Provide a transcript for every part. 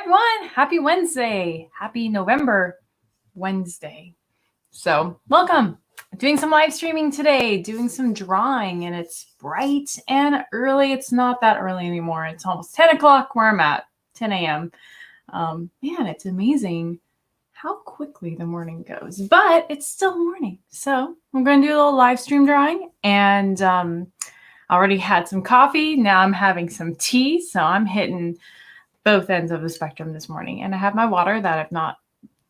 everyone. Happy Wednesday. Happy November Wednesday. So welcome. I'm doing some live streaming today, doing some drawing, and it's bright and early. It's not that early anymore. It's almost 10 o'clock where I'm at, 10 a.m. Man, it's amazing how quickly the morning goes, but it's still morning. So I'm going to do a little live stream drawing, and I already had some coffee. Now I'm having some tea. So I'm hitting both ends of the spectrum this morning. And I have my water that I've not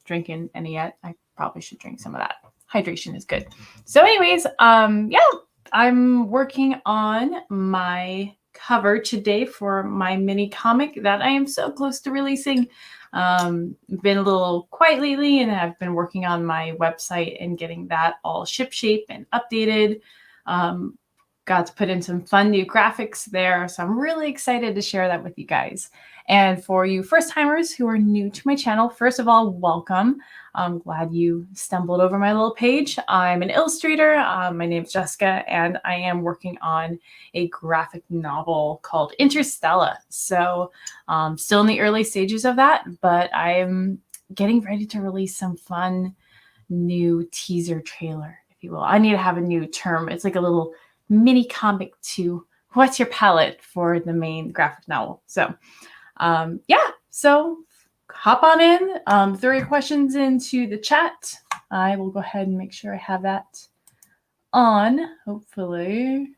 drinking any yet. I probably should drink some of that. Hydration is good. So anyways, I'm working on my cover today for my mini comic that I am so close to releasing. Been a little quiet lately, and I've been working on my website and getting that all shipshape and updated. Got to put in some fun new graphics there. So I'm really excited to share that with you guys. And for you first timers who are new to my channel, first of all, welcome. I'm glad you stumbled over my little page. I'm an illustrator. My name's Jessica, and I am working on a graphic novel called Interstella. So still in the early stages of that, but I'm getting ready to release some fun new teaser trailer, if you will. I need to have a new term. It's like a little mini comic to what's your palette for the main graphic novel. So so hop on in, throw your questions into the chat. I will go ahead and make sure I have that on, hopefully.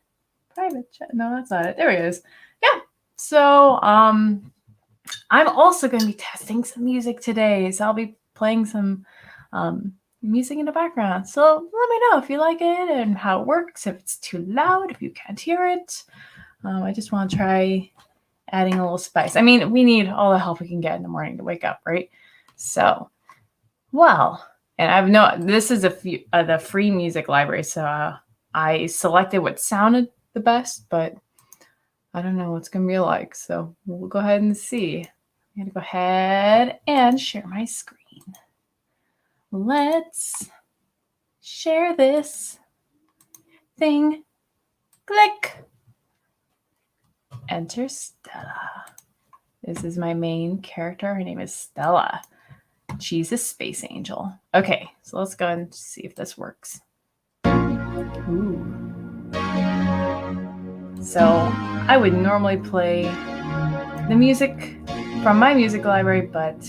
Private chat. No, that's not it. There it is. Yeah. So I'm also going to be testing some music today. So I'll be playing some music in the background. So let me know if you like it and how it works, if it's too loud, if you can't hear it. I just want to try adding a little spice. I mean, we need all the help we can get in the morning to wake up, right? So, and this is the free music library. So I selected what sounded the best, but I don't know what's going to be like. So we'll go ahead and see. I'm going to go ahead and share my screen. Let's share this thing. Click. Enter Stella. This is my main character. Her name is Stella. She's a space angel. Okay, so let's go and see if this works. Ooh. So I would normally play the music from my music library, but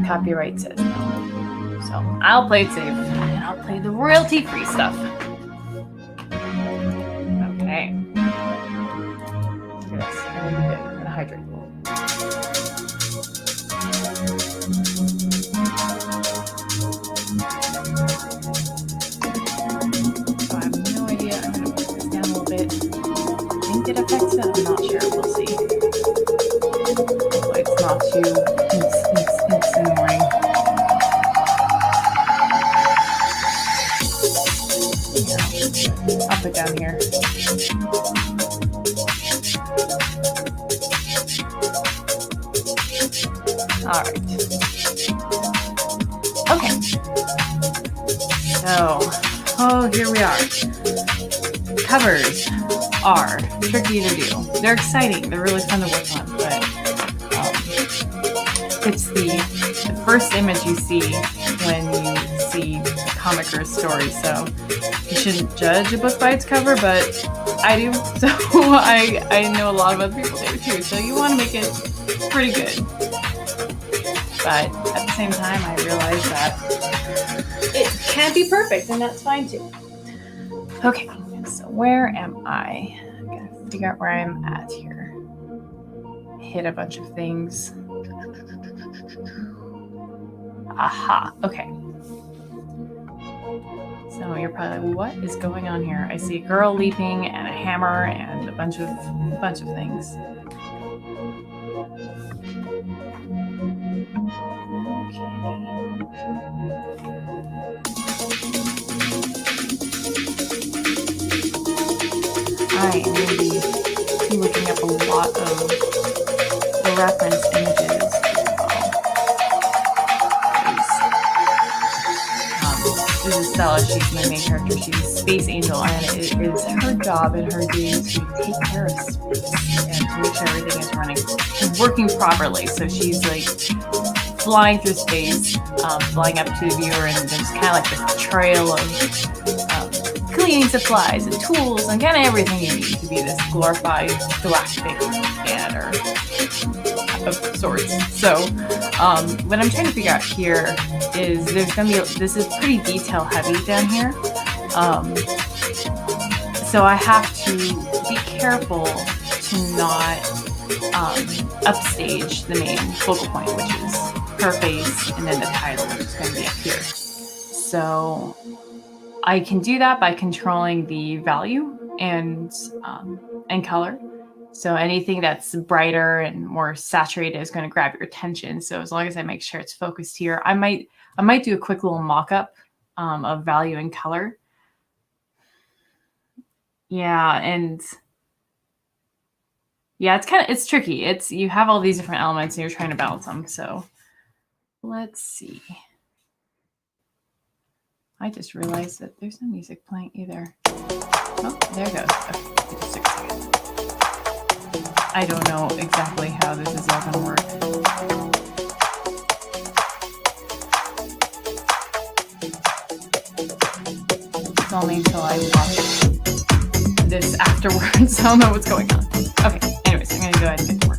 copyright says no. So I'll play it safe, and I'll play the royalty-free stuff. Okay. Look at this. I'm going to hydrate a little. So I have no idea. I'm going to put this down a little bit. I think it affects it. I'm not sure. We'll see. Hopefully it's not too hints in the morning. I'll put down here. All right. Okay. So, here we are. Covers are tricky to do. They're exciting. They're really fun to work on, but it's the first image you see when you see a comic or a story. So you shouldn't judge a book by its cover, but I do. So I know a lot of other people do too. So you want to make it pretty good. But at the same time, I realize that it can't be perfect, and that's fine too. Okay, so where am I? I gotta figure out where I'm at here. Hit a bunch of things. Aha, okay. So you're probably like, what is going on here? I see a girl leaping and a hammer and a bunch of things. I am going to be looking up a lot of the reference images this is Stella. She's my main character. She's a space angel, and it is her job and her duty to take care of space and to make sure everything is working properly. So she's like flying through space, flying up to the viewer, and there's kind of like this trail of cleaning supplies and tools and kind of everything you need to be this glorified galactic janitor of sorts. So what I'm trying to figure out here is this is pretty detail heavy down here. So I have to be careful to not upstage the main focal point, which is her face, and then the title, which is going to be up here. So I can do that by controlling the value and color. So anything that's brighter and more saturated is going to grab your attention. So as long as I make sure it's focused here, I might do a quick little mock-up of value and color. Yeah, and yeah, it's tricky. You have all these different elements and you're trying to balance them. So let's see. I just realized that there's no music playing either. Oh, there it goes. Okay, just 6 seconds. I don't know exactly how this is all going to work. It's only until I watch this afterwards. I don't know what's going on. Okay, anyways, I'm going to go ahead and get to work.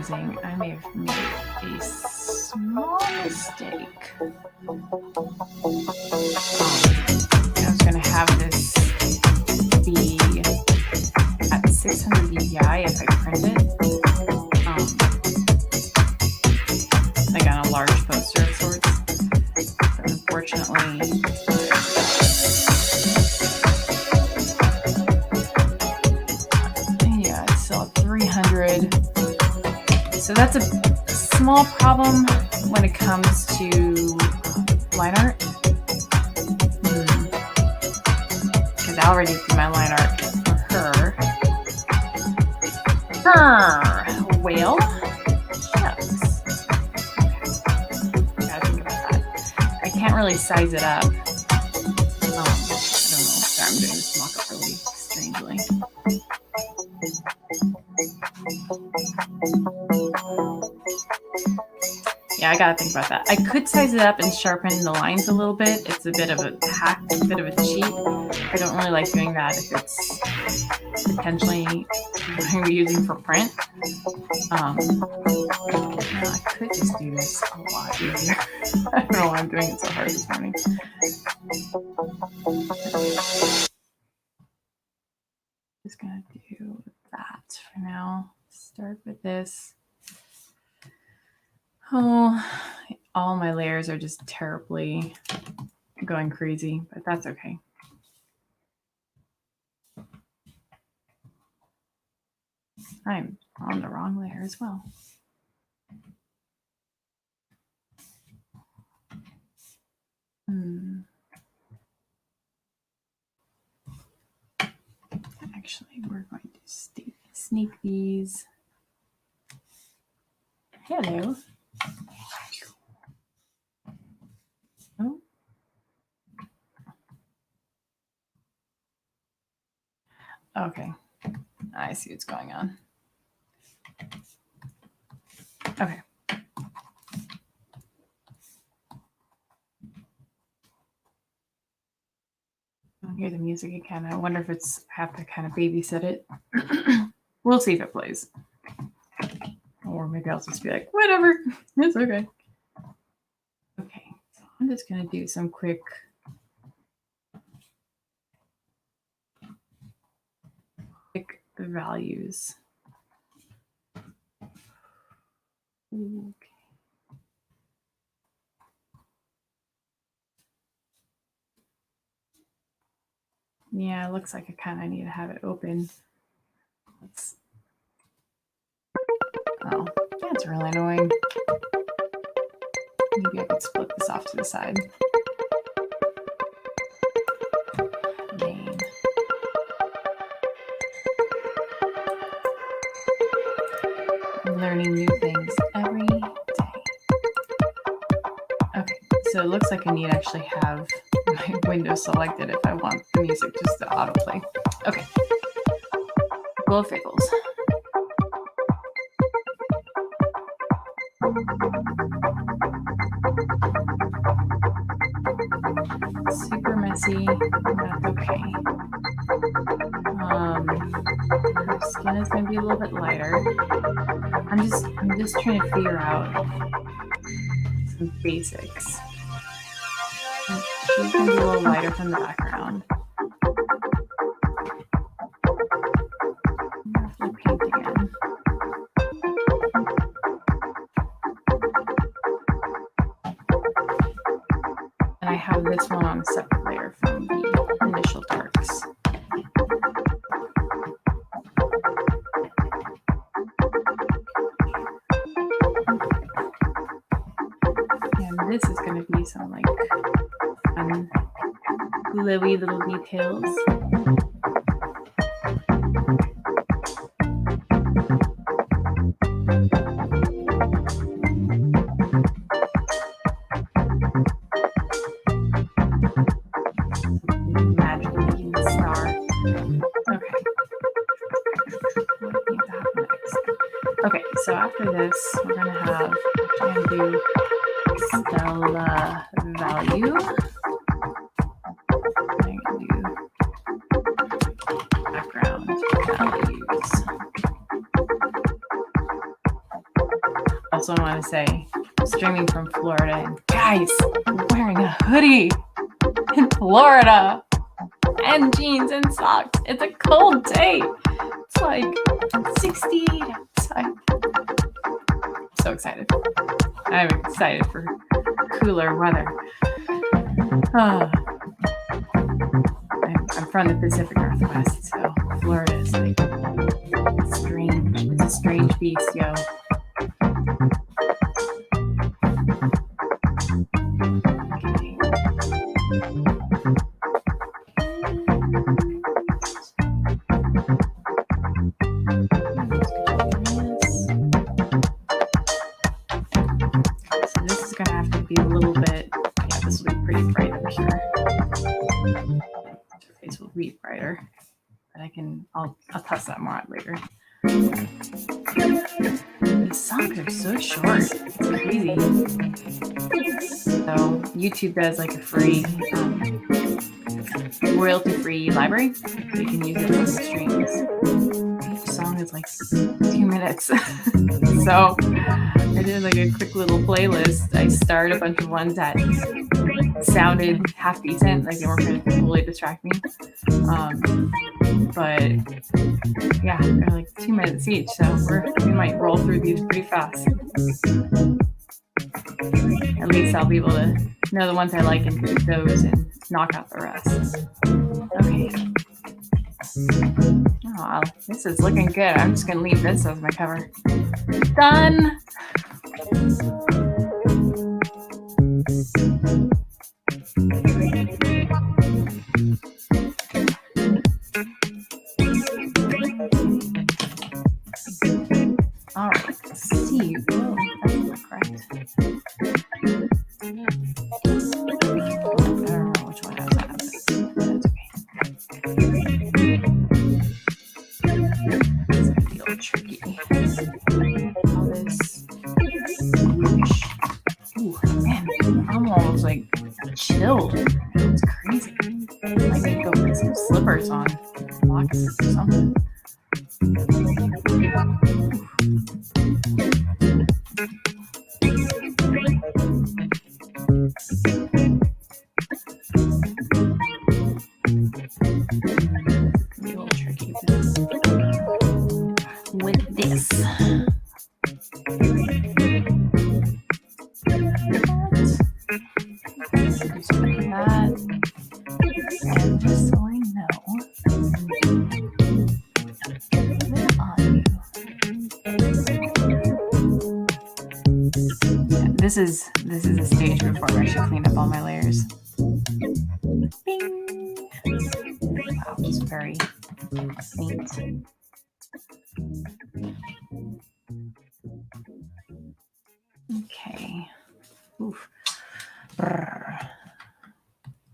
I may have made a small mistake. I was going to have this be at 600 dpi if I print it, like on a large poster of sorts. But unfortunately, yeah, it's still at 300. So that's a small problem when it comes to line art. Because I already did my line art for her. Whale? Shucks. Okay. Gotta think about that. I can't really size it up. I don't know. Sorry, I'm doing this mock-up really strangely. Yeah, I gotta think about that. I could size it up and sharpen the lines a little bit. It's a bit of a hack, a bit of a cheat. I don't really like doing that if it's potentially what I'm using for print. I could just do this a lot easier. I don't know why I'm doing it so hard this morning. Just gonna do that for now. Start with this. Oh, all my layers are just terribly going crazy, but that's okay. I'm on the wrong layer as well. Actually, we're going to sneak these. Hello. Oh. Okay. I see what's going on. Okay. I hear the music again. I wonder if I have to kind of babysit it. We'll see if it plays. Or maybe I'll just be like, whatever. It's okay. Okay. So I'm just going to do some quick values. Okay. Yeah, it looks like I kind of need to have it open. Oh, that's really annoying. Maybe I could split this off to the side. Main. I'm learning new things every day. Okay, so it looks like I need to actually have my window selected if I want the music just to autoplay. Okay. Glow Figgles. Super messy. That's okay. Her skin is going to be a little bit lighter. I'm just trying to figure out some basics. She's going to be a little lighter from the background. Paint again. And I have this one on a separate layer from the initial darks. And this is going to be some like fun, glowy little details. So after this, we're going to have, I'm going to do Stella value. I'm going to do background values. Also, I want to say, I'm streaming from Florida, and guys, I'm wearing a hoodie in Florida and jeans and socks. It's a cold day. It's like 68 outside. So excited. I'm excited for cooler weather. I'm from the Pacific Northwest, so Florida is like strange. It's a strange beast, yo. I'll test that more out later. These songs are so short. It's crazy. So YouTube does like a free, royalty-free library. So you can use it for the streams. Each song is like 2 minutes. So I did like a quick little playlist. I started a bunch of ones that sounded half decent, like they weren't going to totally distract me. But yeah, they're like 2 minutes each, so we might roll through these pretty fast. At least I'll be able to know the ones I like and keep those and knock out the rest. Okay. Oh, this is looking good. I'm just going to leave this as my cover. Done! All right, let's see. Oh, that's not correct. I don't know which one has that, but that's okay. It's gonna be a little tricky. All this bluish. Ooh, man, I'm almost like chilled. It's crazy. I need to go put some slippers on, moccasins or something. It's a little tricky. with this. That. And just so I know, this is a stage before I actually clean up all my layers. Bing. Wow, it's very faint. Okay. Oof. Brr.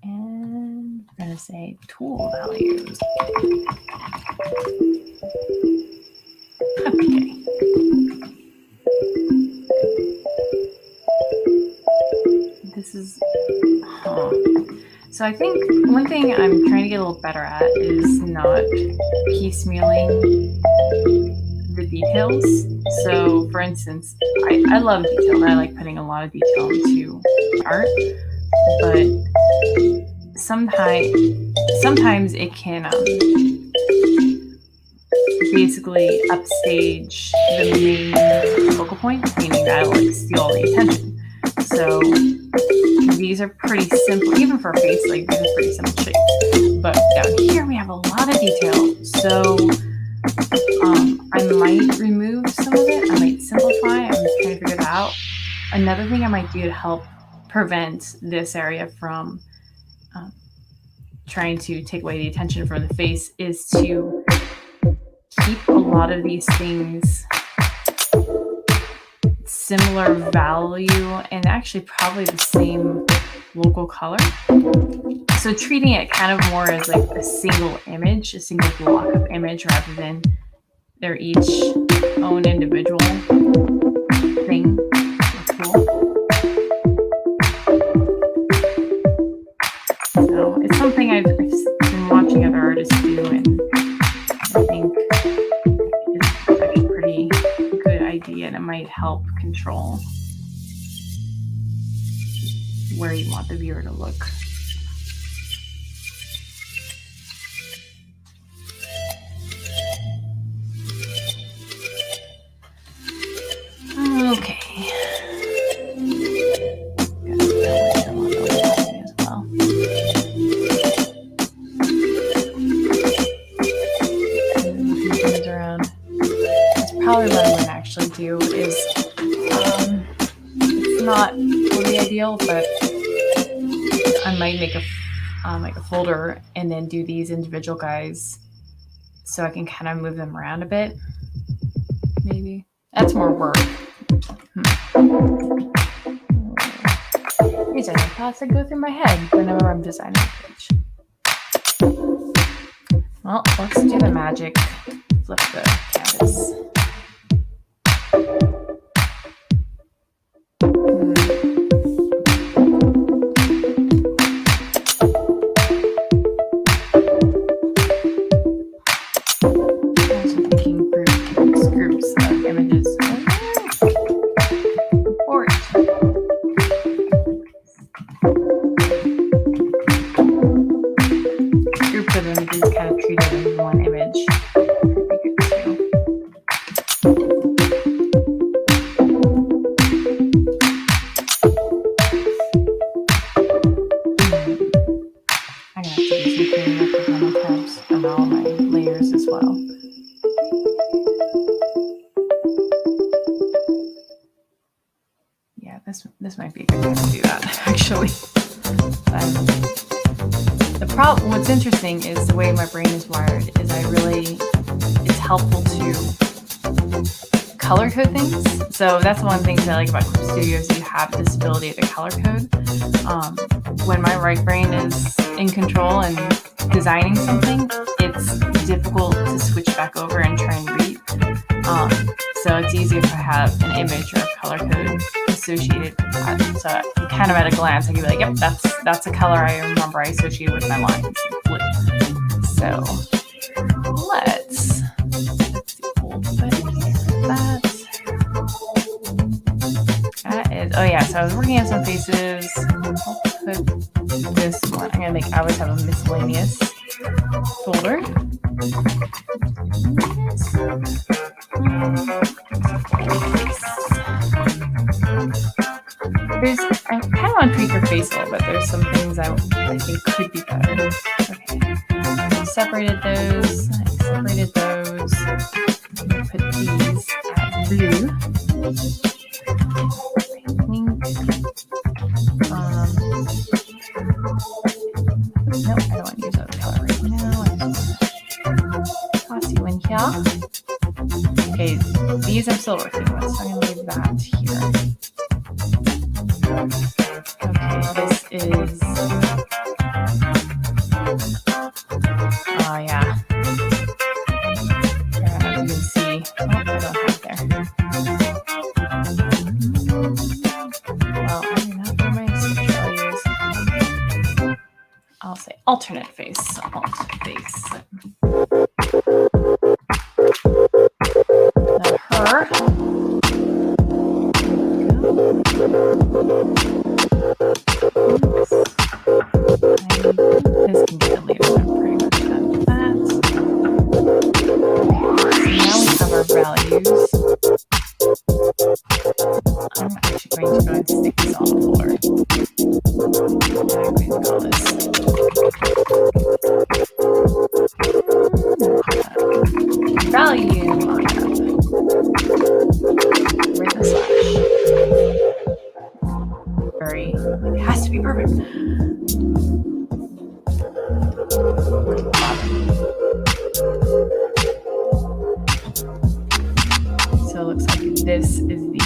And we're going to say tool values. Okay. This is, So I think one thing I'm trying to get a little better at is not piecemealing the details. So for instance, I love detail and I like putting a lot of detail into art, but sometimes it can basically upstage the main focal point, meaning that it'll like steal all the attention. So these are pretty simple, even for a face, like these are pretty simple shapes. But down here we have a lot of detail. So I might remove some of it. I might simplify. I'm just trying to figure that out. Another thing I might do to help prevent this area from trying to take away the attention from the face is to keep a lot of these things similar value and actually probably the same local color. So treating it kind of more as like a single image, a single block of image rather than they're each own individual thing or tool. So it's something I've been watching other artists do, and I think it's actually a pretty good idea, and it might help control where you want the viewer to look. Okay. Probably what I'm going to actually do is, it's not really ideal, but I might make a folder and then do these individual guys so I can kind of move them around a bit. Maybe that's more work. These are the thoughts that go through my head whenever I'm designing a page. Well, let's do the magic. Flip the canvas. Groups of images. Groups of images kind of treated as one image. I'm gonna have to do some cleaning up on my tabs and all my layers as well. Yeah, this might be a good time to do that, actually. What's interesting is the way my brain is wired is it's helpful to color code things. So that's one thing that I like about Clip Studio is you have this ability to color code. When my right brain is in control and designing something, it's difficult to switch back over and try and read. So it's easy if I have an image or a color code associated. So kind of at a glance, I can be like, yep, that's a color I remember I associated with my lines. So let's see, that is, oh yeah, so I was working on some faces. I'll put this one, I always have a miscellaneous folder. I kind of want to tweak her face a little bit. There's some things I think could be better. Okay. Separated those. I separated those. I'm going to put these at blue. Pink. No, I don't want to use that color right now. I just want to toss you in here. Okay, these I'm still working with, so I'm going to leave that here. Okay, this is... Oh, yeah. Here, I don't know if you can see. Oh, I don't have there. Well, I do not know my sketch values. I'll say alternate face. Alt face. Now her. This can get deleted. I'm pretty much done with that. Okay, so now we have our values. I'm actually going to go and stick this on the floor. I'm going to call this value markup. With a slash. It has to be perfect. So it looks like this is the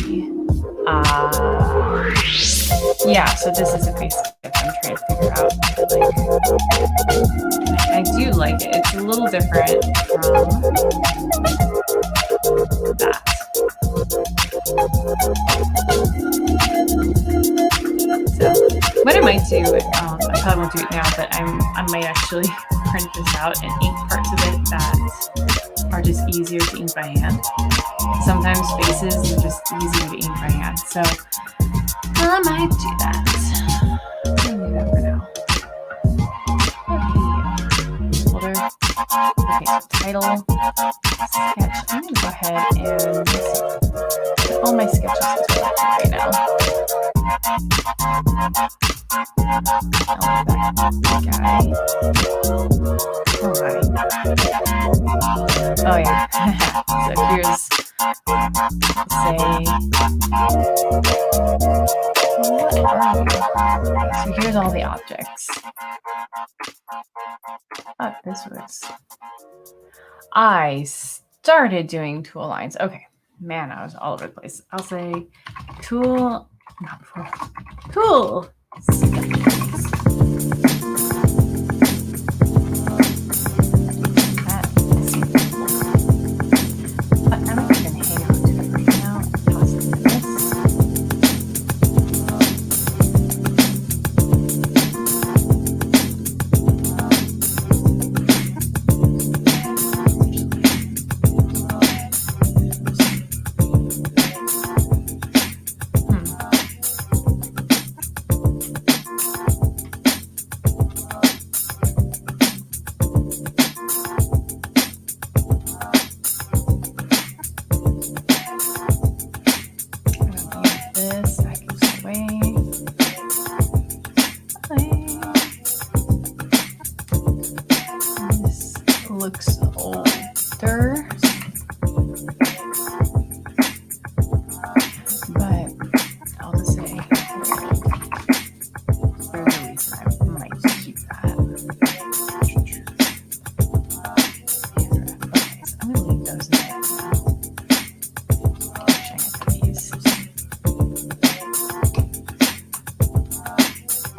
yeah, so this is a face sketch I'm trying to figure out. I do like it. It's a little different from that. So what I might do, I probably won't do it now, but I might actually print this out and ink parts of it that are just easier to ink by hand. Sometimes faces are just easier to ink by hand, so I might do that. I'm gonna do that for now. Okay, folder. Okay, so title, sketch. I'm gonna go ahead and put all my sketches into right now. Guy. Oh yeah. So here's say what are you? So here's all the objects. Oh, this was I started doing tool lines. Okay. Man, I was all over the place. I'll say tool looks older, but I'll just say there's a reason I might keep that. Okay, so I'm going to leave those in there for now. Actually,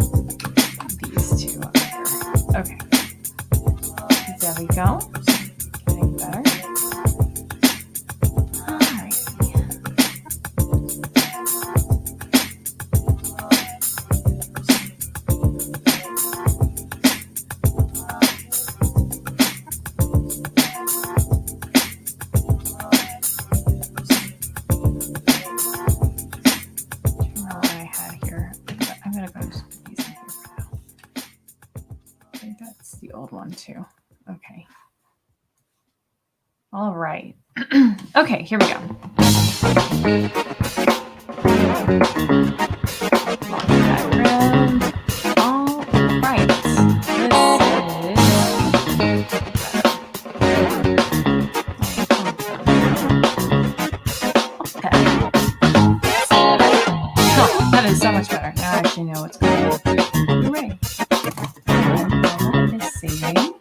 I'm going to put these two up here. Okay. There we go. Getting better. Alrighty. What I had here. I'm gonna go just put these in here for now. I think that's the old one too. Okay. right. Okay, here we go. Background. All right. That is so much better. Now I actually know what's going on. Hooray. That is saving.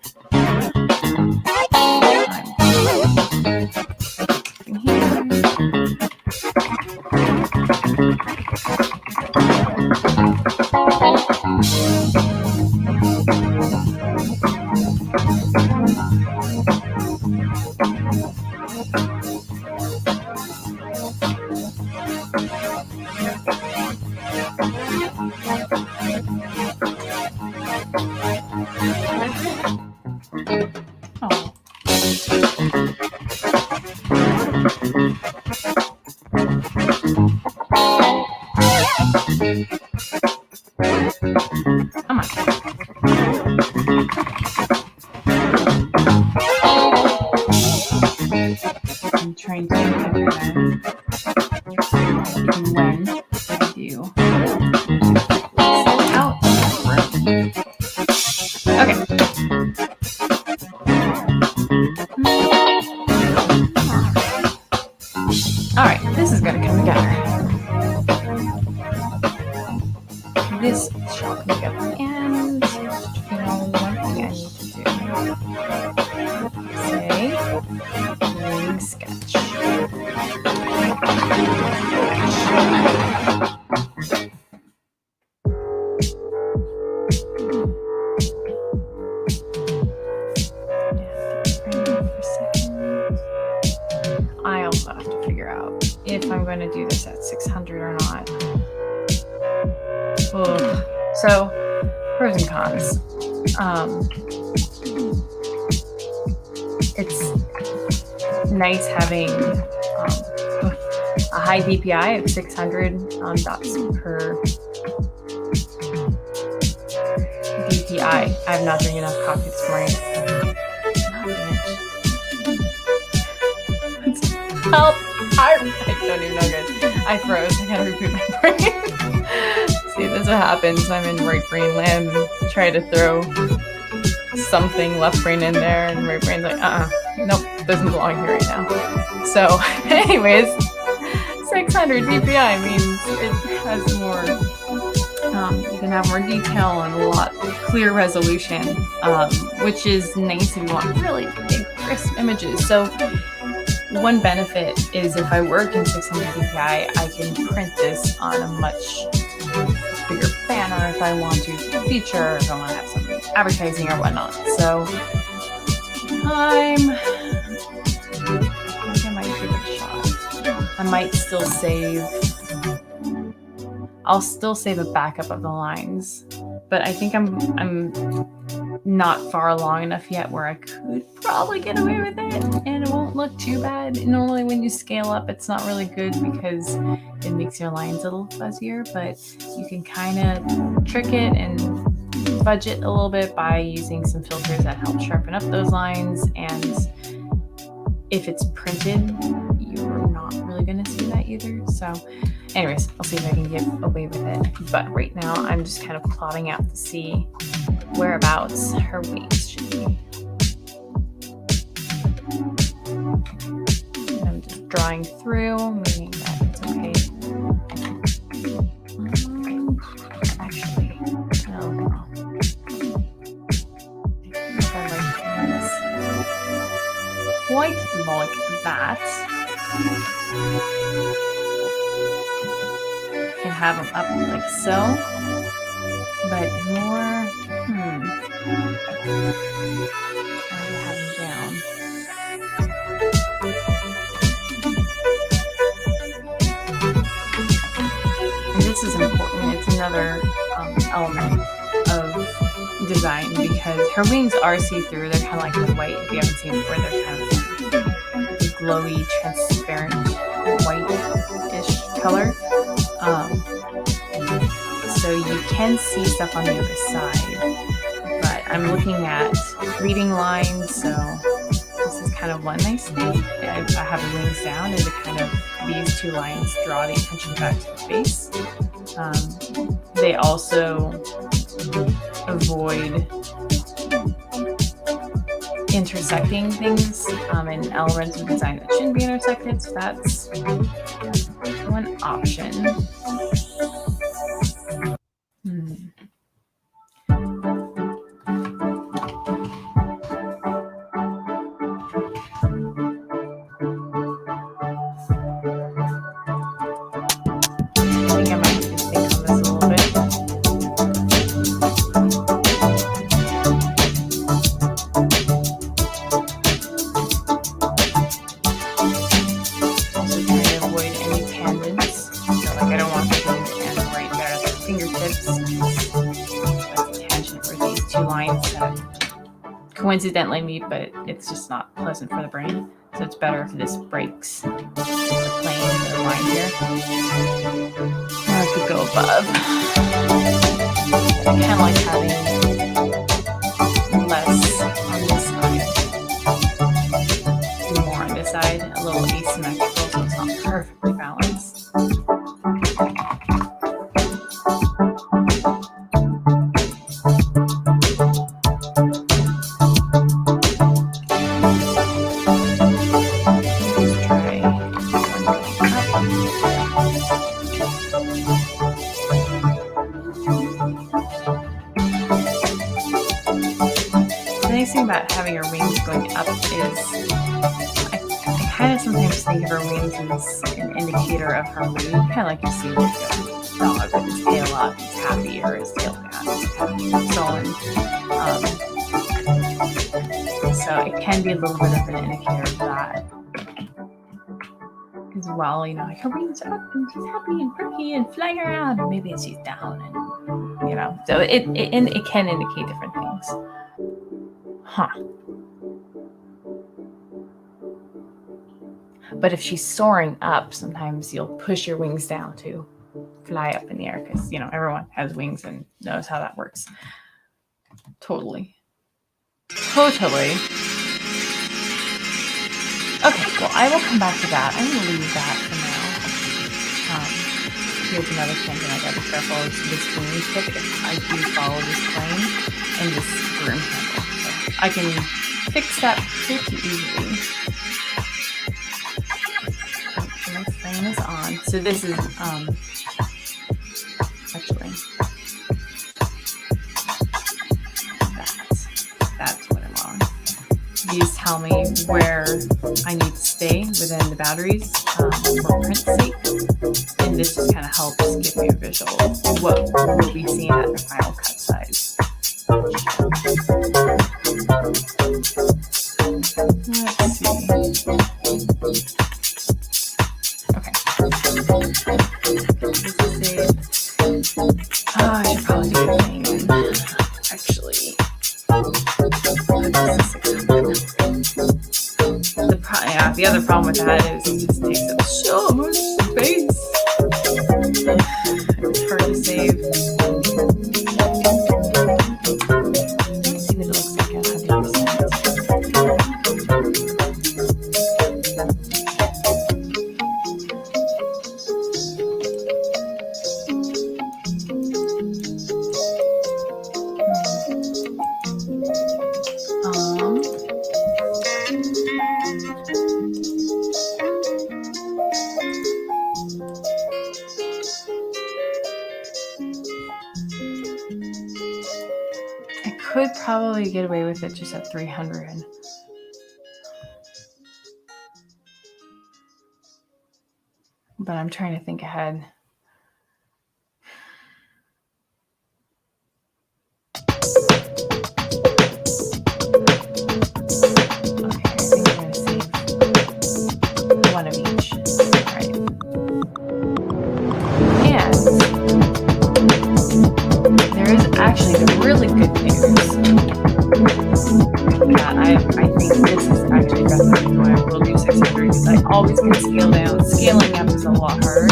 Come on. I'm trying to remember when I do out of the room. Okay. All right, this is going to come together. This shall come together. And, one thing I need to do. Say, wing sketch. I also have to figure out if I'm going to do this at 600 or not. Ugh. So, pros and cons. It's nice having a high DPI of 600 dots per DPI. I have not drank enough coffee this morning. Help! I don't even know, guys. I froze. I gotta reboot my brain. See, this is what happens. I'm in right brain land and try to throw something left brain in there, and right brain's like, nope, doesn't belong here right now. So, anyways, 600 DPI means it has more, you can have more detail and a lot clear resolution, which is nice if you want really big, crisp images. So, one benefit is if I work in 600 DPI, I can print this on a much bigger banner if I want to feature, or if I want to have some advertising or whatnot. So I think I might give it a shot. I might still save. I'll still save a backup of the lines, but I think I'm not far along enough yet where I could probably get away with it and it won't look too bad. Normally when you scale up, it's not really good because it makes your lines a little fuzzier, but you can kind of trick it and fudge it a little bit by using some filters that help sharpen up those lines. And if it's printed, you're not really going to see that either. So anyways, I'll see if I can get away with it. But right now, I'm just kind of plotting out to see whereabouts her wings should be. And I'm just drawing through, meaning that it's okay. Actually, no. If I like this quite like that. Can have them up like so, but more, I have them down. And this is important. It's another element of design because her wings are see-through. They're kind of like the white. If you haven't seen before, they're kind of like the glowy, transparent, white-ish color. So you can see stuff on the other side, but I'm looking at leading lines, so this is kind kind of one nice thing. I have the wings down, and to kind of these two lines draw the attention back to the face. They also avoid intersecting things and elements of design that shouldn't be intersected. So that's one option. Coincidentally meet, but it's just not pleasant for the brain. So it's better if this breaks the plane, the line here. Or I could go above. I kind of like having less on this side, and more on this side, a little asymmetrical, so it's not perfectly balanced. About having her wings going up is I kind of sometimes think of her wings as an indicator of her mood, kind of like you see with a dog with his tail up, he's happy, or his tail down, he's kind of sullen. So it can be a little bit of an indicator of that as well. You know, like her wings are up and she's happy and perky and flying around, or maybe she's down, and you know, so it can indicate different things. Huh. But if she's soaring up, sometimes you'll push your wings down to fly up in the air, because, you know, everyone has wings and knows how that works. Totally. Okay, well, I will come back to that. I'm going to leave that for now. Here's another tangent I got to be careful is this wing tip. If I do follow this plane and this broom handle. I can fix that pretty easily. My frame is on. So this is actually that's what I'm on. These tell me where I need to stay within the boundaries for print's sake, and this just kind of helps give me a visual of what will be seen at the final cut size. Let's see. Okay. This is it. I should probably do a thing. Actually, the other problem with that is it just takes up so much space. It's hard to save. Could probably get away with it just at 300. But I'm trying to think ahead. Okay, I think I'm going to save one of each. All right. And there is actually the really good news. Yeah, I think this is actually definitely why I will do 600, because I always can scale down. Scaling up is a lot harder.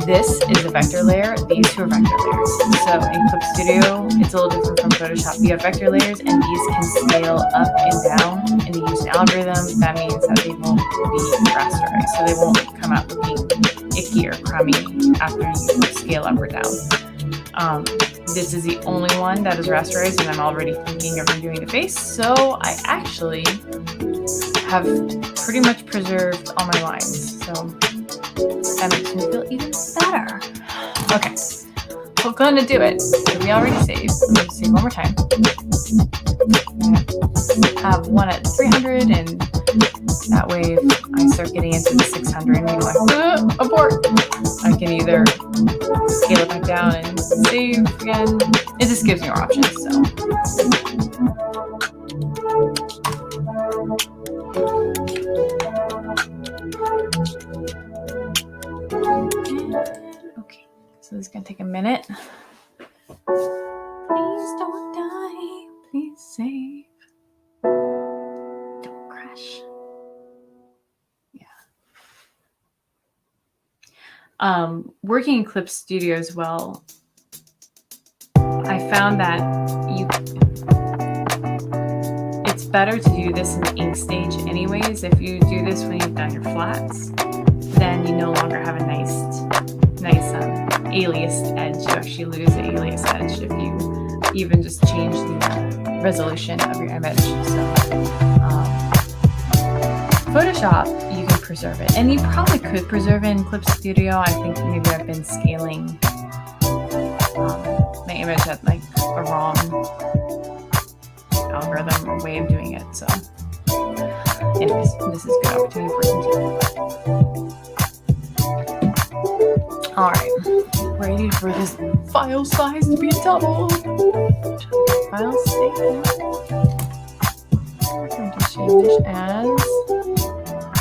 This is a vector layer. These two are vector layers. So in Clip Studio, it's a little different from Photoshop. You have vector layers, and these can scale up and down. And you use an algorithm. That means that they won't be rasterized, so they won't come out looking icky or crummy after you scale up or down. This is the only one that is rasterized, and I'm already thinking of redoing the face. So I actually have pretty much preserved all my lines. So that makes me feel even better. Okay, we're going to do it. So we already saved. I'm going to save one more time. Have one at 300, and that way if I start getting into the 600 and you're like, abort, I can either scale it back down and save again. It just gives me more options. So okay, so this is gonna take a minute. Please don't die. Please save. Don't crash. Yeah. Working in Clip Studio as well, I found that it's better to do this in the ink stage anyways. If you do this when you've done your flats, then you no longer have a nice aliased edge. You actually lose the alias edge if you even just change the resolution of your image. So Photoshop, you can preserve it, and you probably could preserve it in Clip Studio. I think maybe I've been scaling my image at like a wrong algorithm or way of doing it. So anyways, this is a good opportunity for some tea. All right, ready for this file size to be double. File state. I'm going to change this as,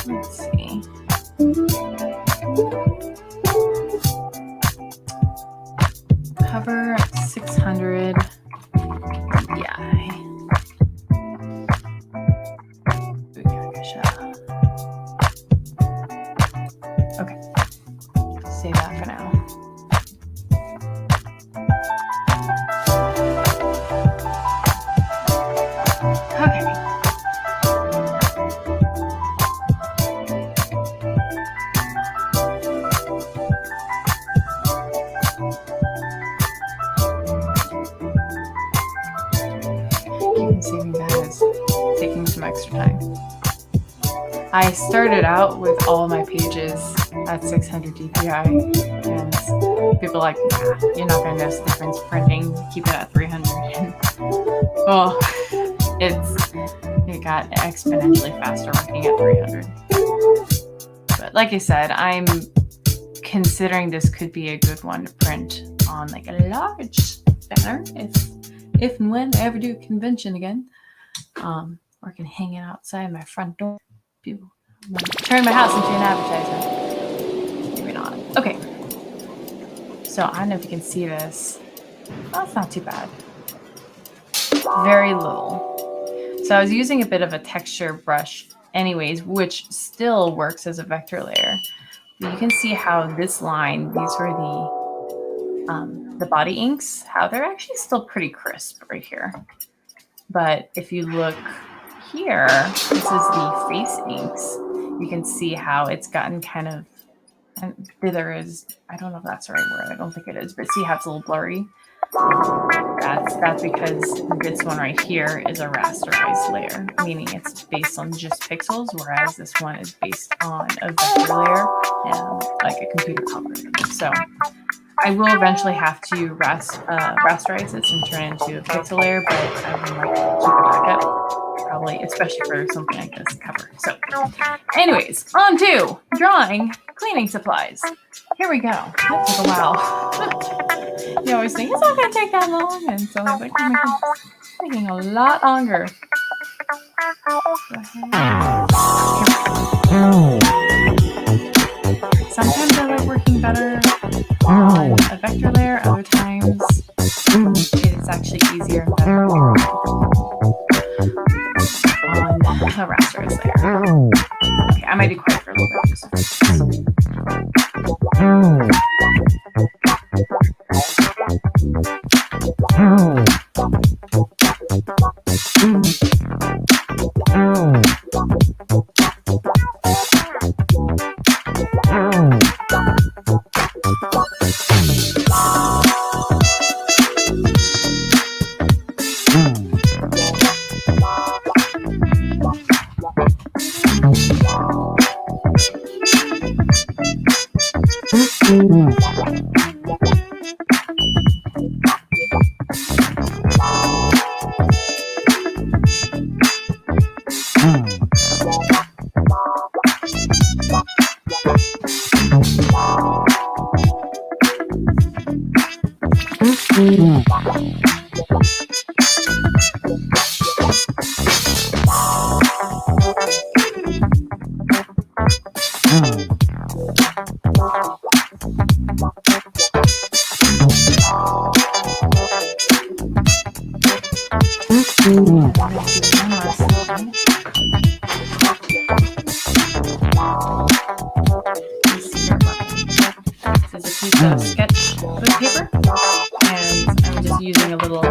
let's see. Cover 600 DPI. Okay, save that for now. Okay. Even saving that is taking some extra time. I started out with all my pages at 600 DPI, and people are like, nah, you're not going to notice the difference printing. Keep it at 300. Oh, it got exponentially faster working at 300. But like I said, I'm considering this could be a good one to print on like a large banner if and when I ever do a convention again, or I can hang it outside my front door. People turn my house into an advertisement. Maybe not. Okay. So I don't know if you can see this. Well, it's not too bad. Very little. So I was using a bit of a texture brush anyways, which still works as a vector layer. But you can see how this line, these were the body inks, how they're actually still pretty crisp right here. But if you look here, this is the face inks. You can see how it's gotten kind of, and there is, I don't know if that's the right word, I don't think it is, but see how it's a little blurry? That's because this one right here is a rasterized layer, meaning it's based on just pixels, whereas this one is based on a vector layer and like a computer algorithm. So I will eventually have to rasterize this and turn it into a pixel layer, but I would like to keep it back up, probably, especially for something like this cover. So anyways, on to drawing cleaning supplies. Here we go. That took a while. You always think it's not going to take that long, and so I was like, oh my goodness, it's taking a lot longer. Sometimes I like working better on a vector layer, other times it is actually easier and better on a rasterized layer. Okay, I might do quite for Sketchbook paper, and I'm just using a little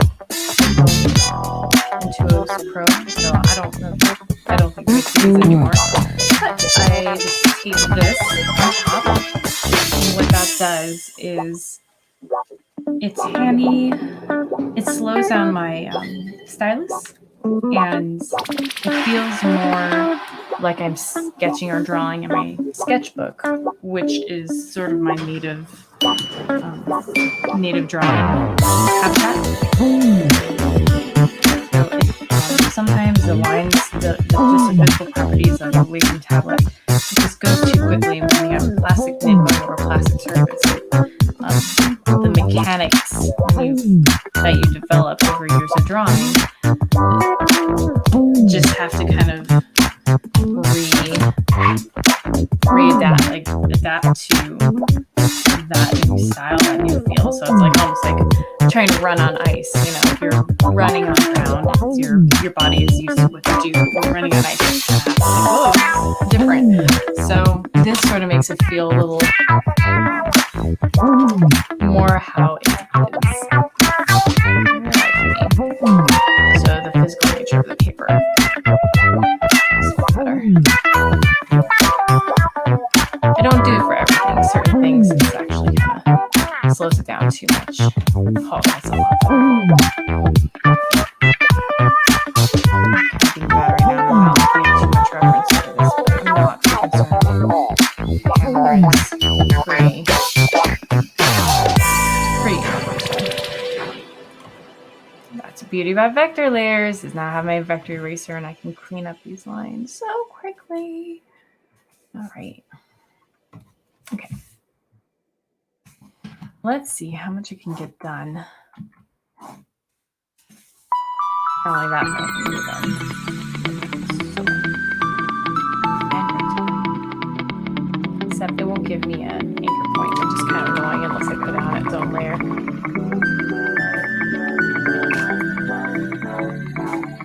Intuos Pro, so I don't think we use these anymore. But I just tape this on top, and what that does is it's handy. It slows down my stylus, and it feels more like I'm sketching or drawing in my sketchbook, which is sort of my native drawing habitat. So sometimes the lines, just the physical properties of the Wacom tablet, it just goes too quickly when you have a plastic notebook or a plastic surface. The mechanics that you develop over years of drawing just have to kind of adapt to that new style, that new feel. So it's like almost like trying to run on ice. You know, if you're running on ground, your body is used to what to do. But when you're running on ice, it's kind of different. So this sort of makes it feel a little more how it is. So the physical nature of the paper is better. I don't do it for everything. Certain things, it's actually kind of slows it down too much. Haul myself up. I think battery now I'm not getting too much reference to this, but I'm not too concerned. The camera is pretty good. That's the beauty about vector layers, is now I have my vector eraser and I can clean up these lines so quickly. All right. Okay. Let's see how much I can get done. Not only that much I can get done. Except it won't give me an anchor point, which is kind of annoying unless I put it on its own layer.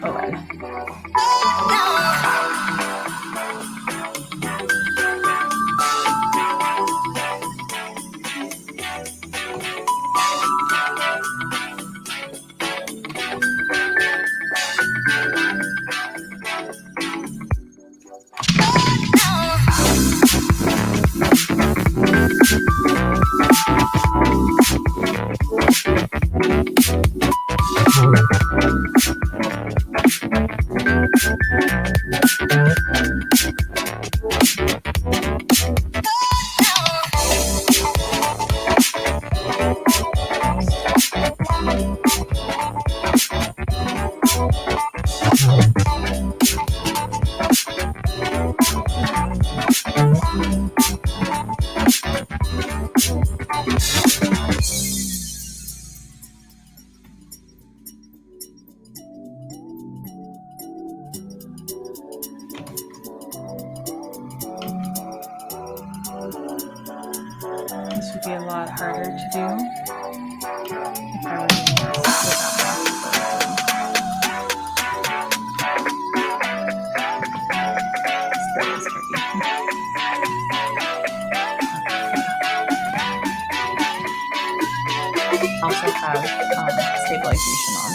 Oh, well. This would be a lot harder to do if I were doing this without my keyboard. It's very tricky. notification on.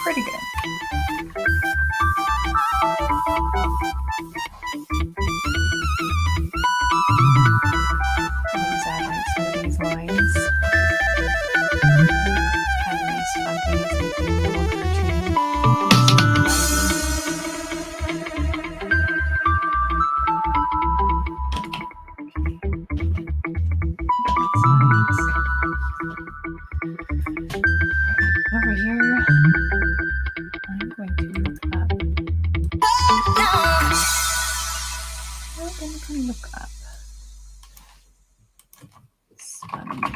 Pretty good. Exaggerate some of these lines. Kind of nice fun things make it a little cartoon. Over here, I'm going to look up. What am I going to look up? Sponge.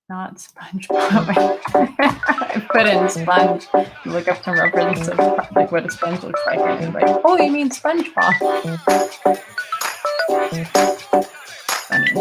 Not SpongeBob. I put in sponge. Look up the reference of like what a sponge looks like, and you're like, oh, you mean SpongeBob? Funny.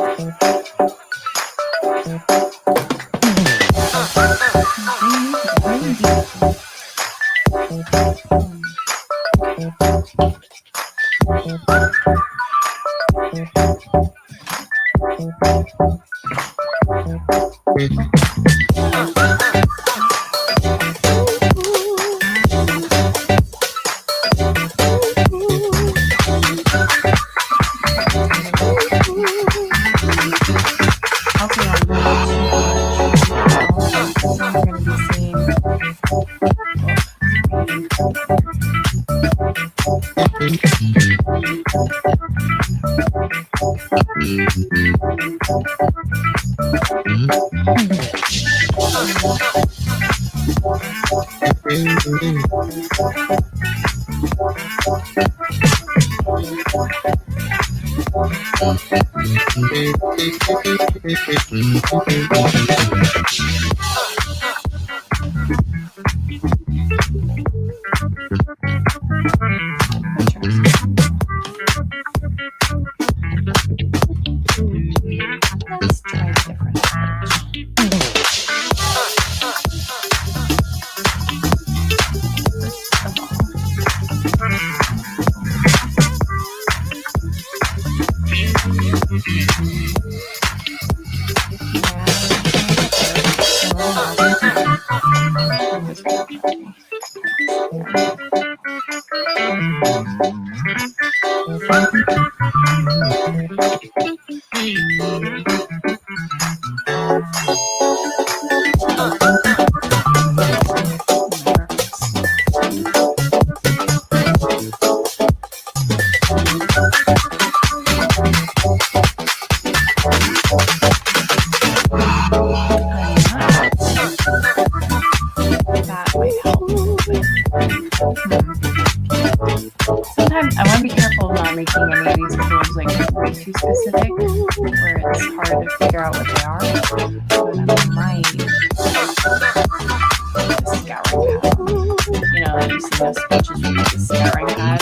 Let's try a different approach. Sometimes I want to be careful of not making any of these tools like way too specific, where it's hard to figure out what they are. But I might use a scouring pad. You know, like you see those sketches with like a scouring pad.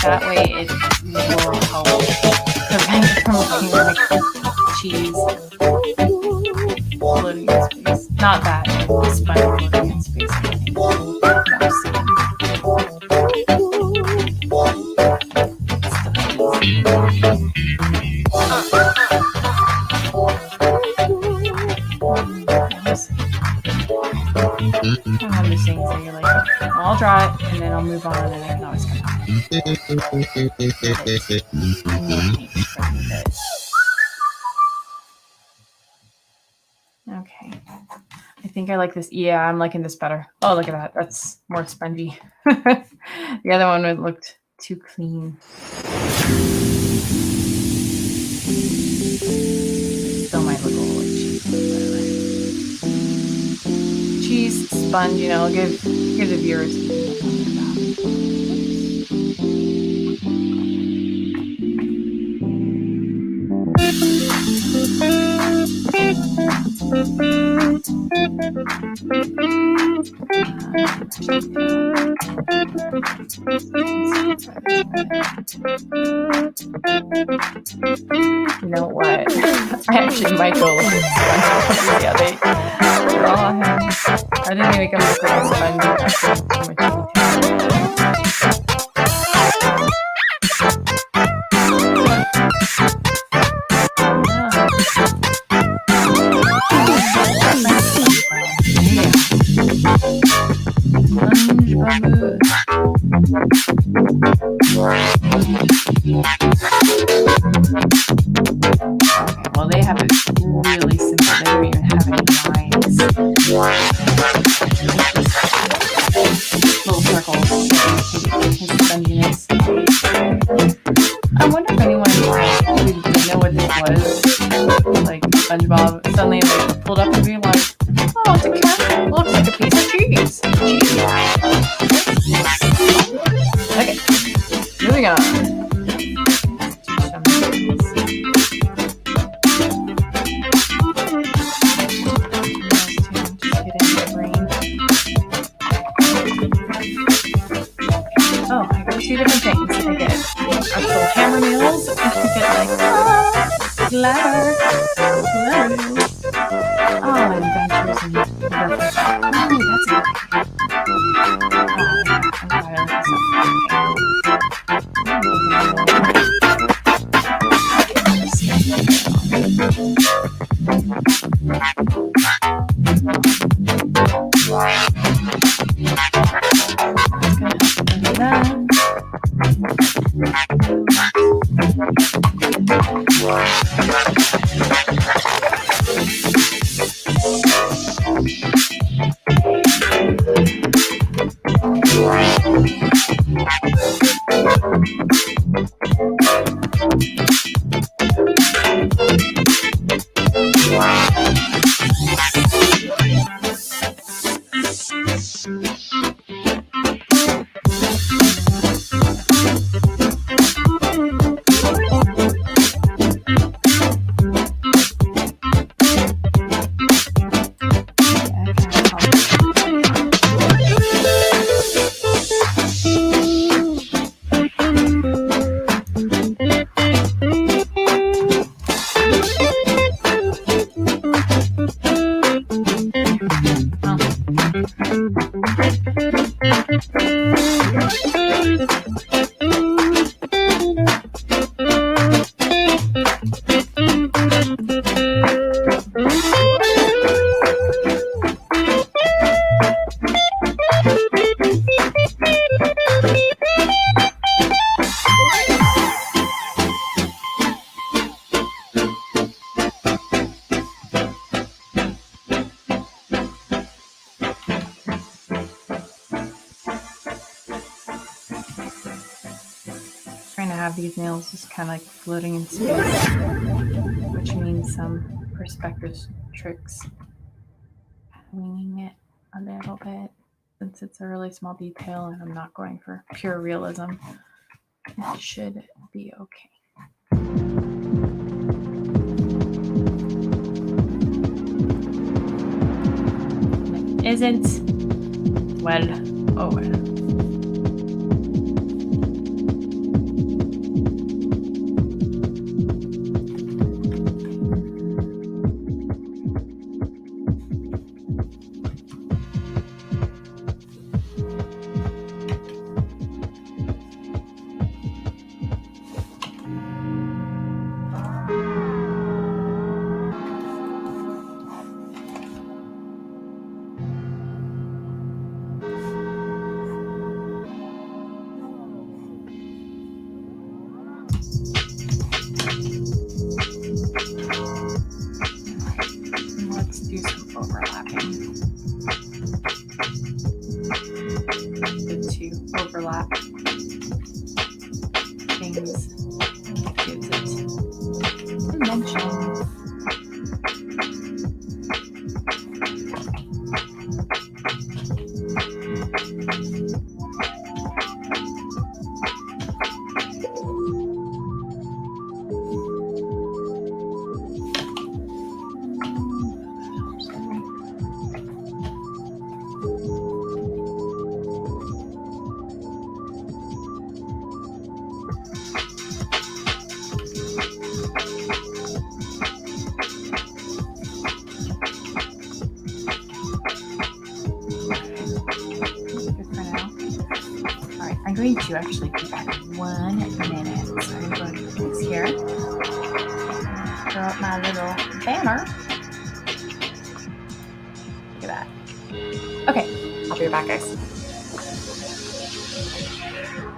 That way it will help prevent it from looking like cheese floating in space. Not that, the sponge floating in space. those things that you're like, well, I'll draw it and then I'll move on and then I can always come back. Okay. I think I like this. Yeah, I'm liking this better. Oh, look at that. That's more spongy. The other one looked too clean. Still might look a little like cheese. Cheese, sponge, you know, give the viewers you know what? I actually might go look at sponge. Yeah, they draw him. I didn't make him look like a sponge. Too much detail. Well, they have it really simple. They don't even have any lines. Little circles. His sponginess. I wonder if anyone would know what this was. Like SpongeBob suddenly like pulled up and be like, "Oh, it's a cat. It looks like a piece of cheese." Okay, moving on. Oh, I got 2 different things. I get actual hammer nails, and I get like clever. Oh, adventures and references. Oh, that's okay. These nails just kind of like floating in space, which means some perspective tricks. Winging it a little bit since it's a really small detail and I'm not going for pure realism. It should be okay. It isn't. Well, oh well. overlap things. Gives it dimension. I'm going to actually do that in 1 minute. So I'm going to put this here. Throw up my little banner. Look at that. Okay, I'll be right back, guys.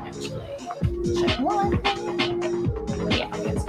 Actually, check one. Yeah, I guess.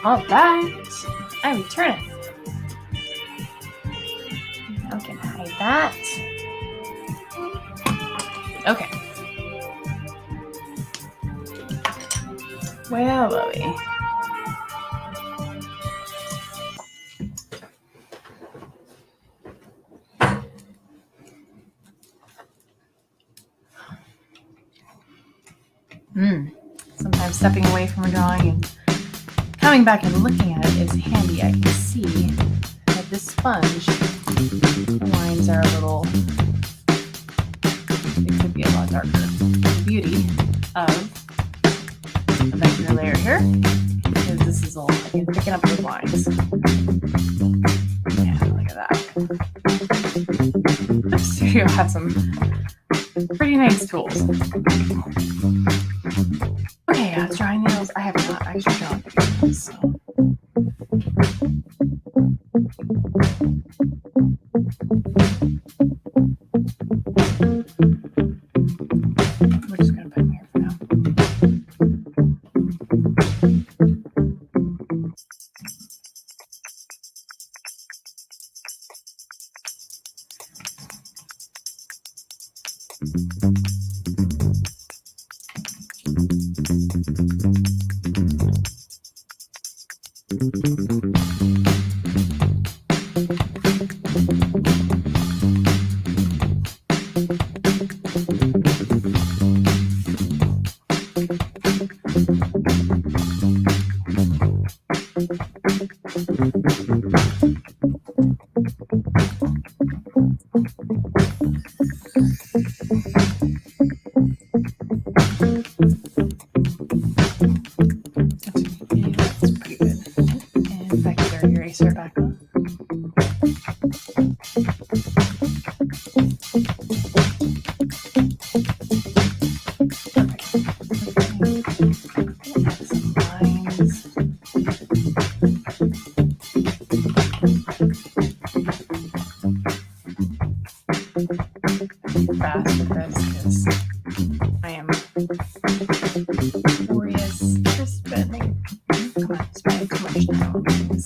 All right, I return it. Now we can hide that. Okay. Well, Louie. Sometimes stepping away from a drawing and coming back and looking at it is handy. I can see that this sponge, the lines are a little, it could be a lot darker. The beauty of the vector layer here is this is all, I can pick it up with lines. Yeah, look at that. The studio has some pretty nice tools. Okay, drawing nails. I have not actually drawn nails, so. We're just going to put them here for now. Fast with this because I am notorious for spending too much time on things.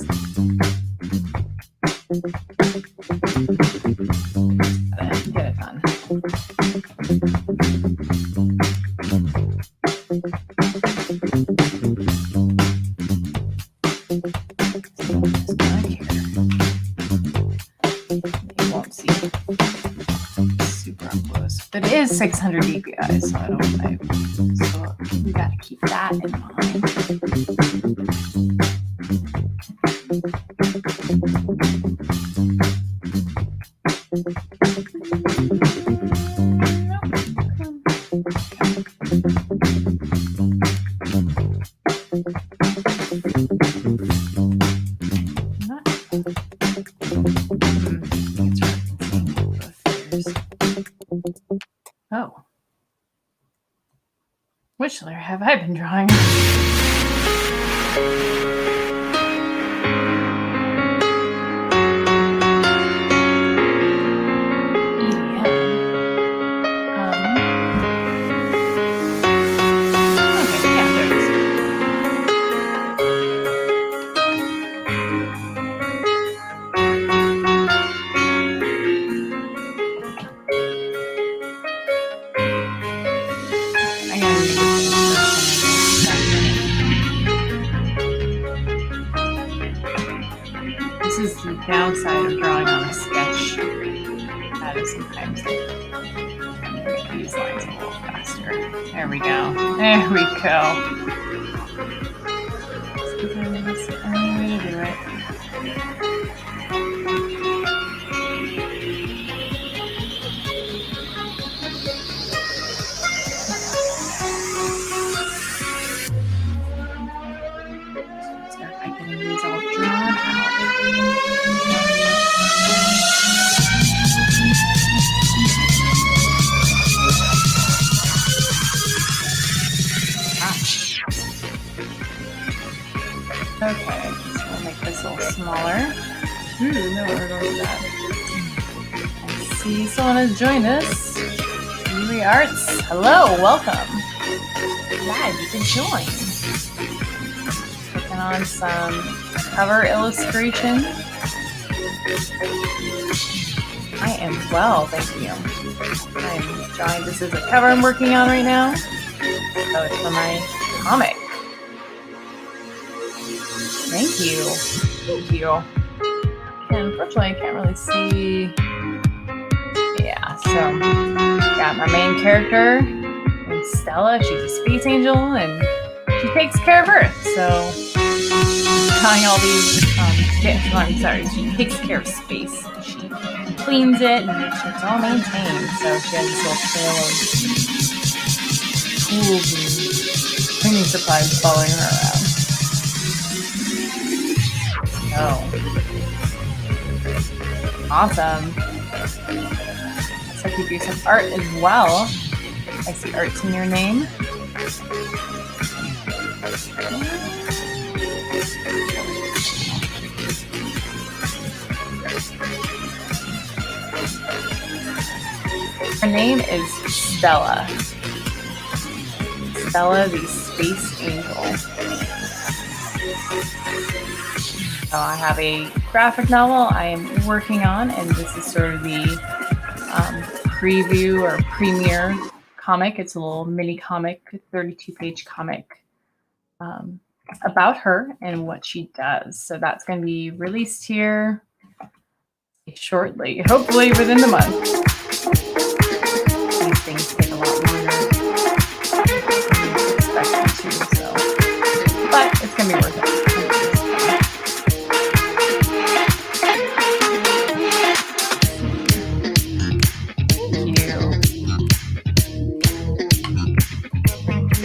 Then get it done. You won't see super up close. But it is 600 dpi, so so we gotta keep that in mind. Oh. Which layer have I been drawing? This is the downside of drawing on a sketch. That is sometimes make these lines a little faster. There we go. There we go. That's the only way to do it. Start by getting these all drawn out. Okay, so we'll make this a little smaller. No, we're going to do that. I see someone has joined us. Yuri Arts, hello, welcome. Glad you could join. Working on on some cover illustration. I am well, thank you. I'm drawing. This is a cover I'm working on right now. So it's for my comic. Thank you. Thank you. And unfortunately, I can't really see. Yeah, so got my main character, named Stella. She's a space angel, and she takes care of Earth. So, drawing all these, she takes care of space. She cleans it and makes sure it's all maintained. So she has this little trail of tools and cleaning supplies following her around. Oh, awesome. So you do some art as well. I see art's in your name. Her name is Stella. Stella the Space Angel. So I have a graphic novel I am working on, and this is sort of the preview or premiere comic. It's a little mini comic, 32-page comic about her and what she does. So that's going to be released here shortly, hopefully within the month. These things take a lot longer than expected to, so. But it's going to be worth it.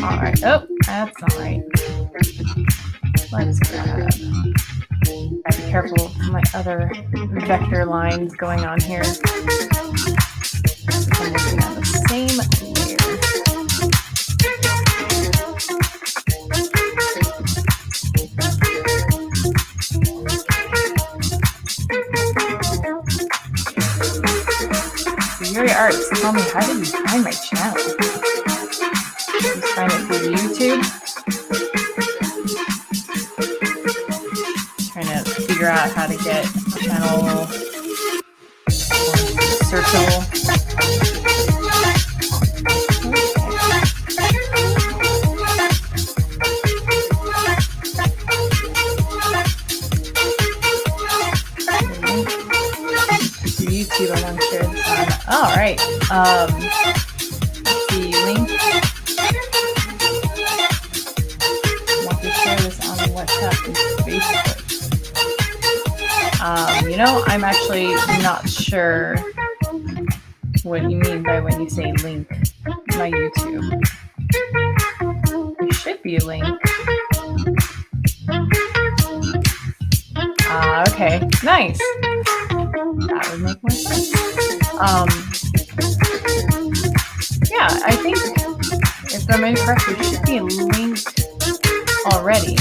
Alright, oh, that's not right. Let's grab. Gotta be careful of my other vector lines going on here. I'm working on the same layer. So Yuri Arts, tell me, how did you find my channel? Just find it through YouTube. Trying to figure out how to get the channel searchable. YouTube, I'm unsure. All right. Let's see, link. Share this on WhatsApp and Facebook. You know, I'm actually not sure what you mean by when you say link my YouTube. There should be a link. Okay, nice. That would make more sense. Yeah, I think if I'm incorrect, there should be a link already.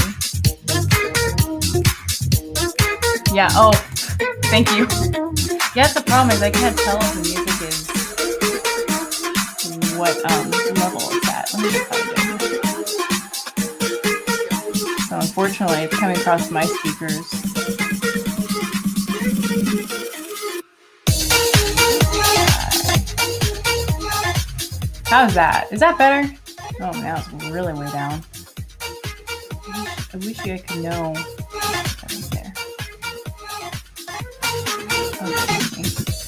Yeah, oh, thank you. Yeah, the problem is I can't tell if the music is what level it's at. Let me just find it. So unfortunately, it's coming across my speakers. How's that? Is that better? Oh, now it's really way down. I wish I could know. There.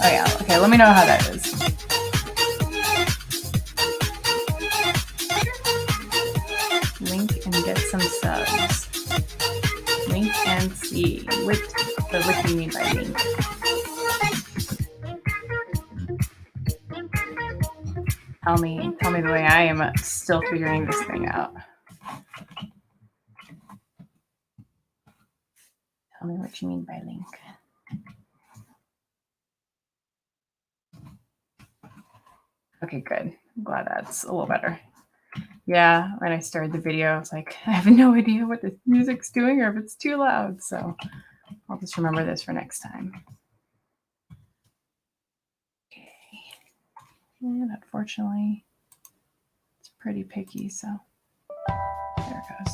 Oh yeah, okay, let me know how that is. Link and get some subs. Link and see. What do you mean by link? Tell me the way I am still figuring this thing out. Tell me what you mean by link. Okay, good. I'm glad that's a little better. Yeah, when I started the video, I was like, I have no idea what the music's doing or if it's too loud. So I'll just remember this for next time. Okay. And unfortunately, it's pretty picky, so there it goes.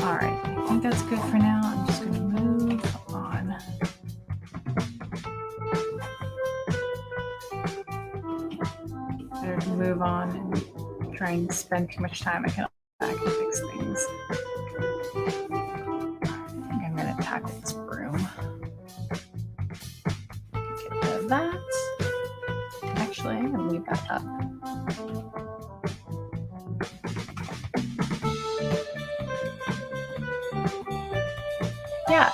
All right, I think that's good for now. I'm just going to move on. Better to move on and try and spend too much time. I can back and fix things. I think I'm going to tackle this broom. Get rid of that. Actually, I'm going to leave that up. Yeah,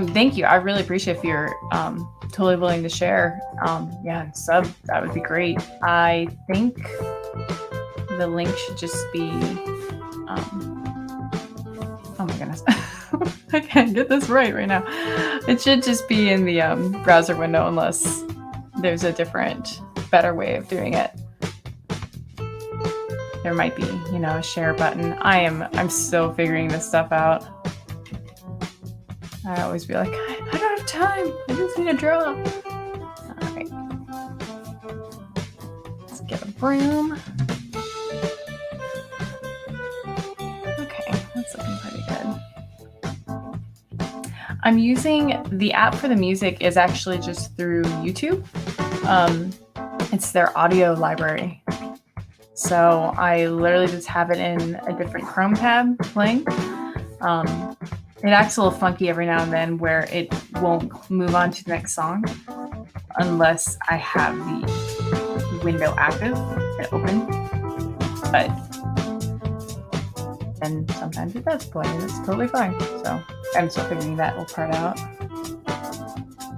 thank you. I really appreciate if you're totally willing to share. Yeah, sub, that would be great. I think the link should just be, oh my goodness, I can't get this right now. It should just be in the browser window unless there's a different, better way of doing it. There might be, a share button. I'm still figuring this stuff out. I always be like, I don't have time. I just need to draw. All right. Let's get a broom. Okay, that's looking pretty good. I'm using the app for the music is actually just through YouTube. It's their audio library. So I literally just have it in a different Chrome tab playing. It acts a little funky every now and then where it won't move on to the next song unless I have the window active and open. But then sometimes it does play and it's totally fine. So I'm still figuring that little part out.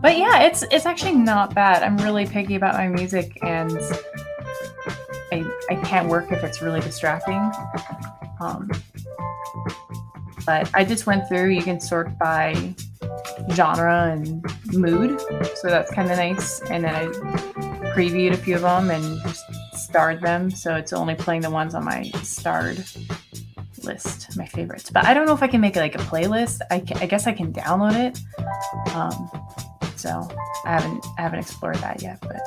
But yeah, it's actually not bad. I'm really picky about my music and I can't work if it's really distracting. But I just went through, you can sort by genre and mood. So that's kind of nice. And then I previewed a few of them and just starred them. So it's only playing the ones on my starred list, my favorites. But I don't know if I can make it like a playlist. I guess I can download it. So I haven't explored that yet, but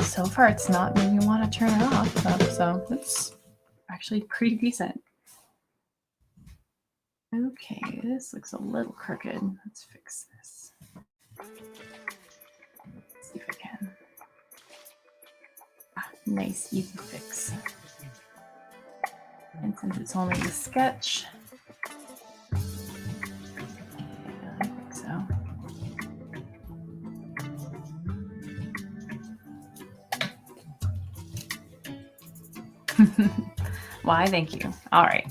so far it's not made me want to turn it off. So it's actually pretty decent. Okay, this looks a little crooked. Let's fix this. Let's see if I can. Nice, easy fix. And since it's only the sketch, I think so. Why, thank you. All right.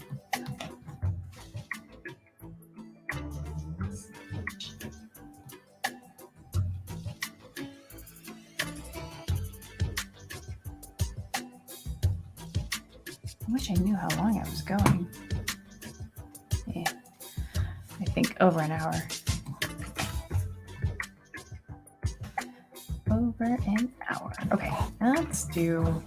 I wish I knew how long I was going. Yeah, I think over an hour. Over an hour. Okay, let's do...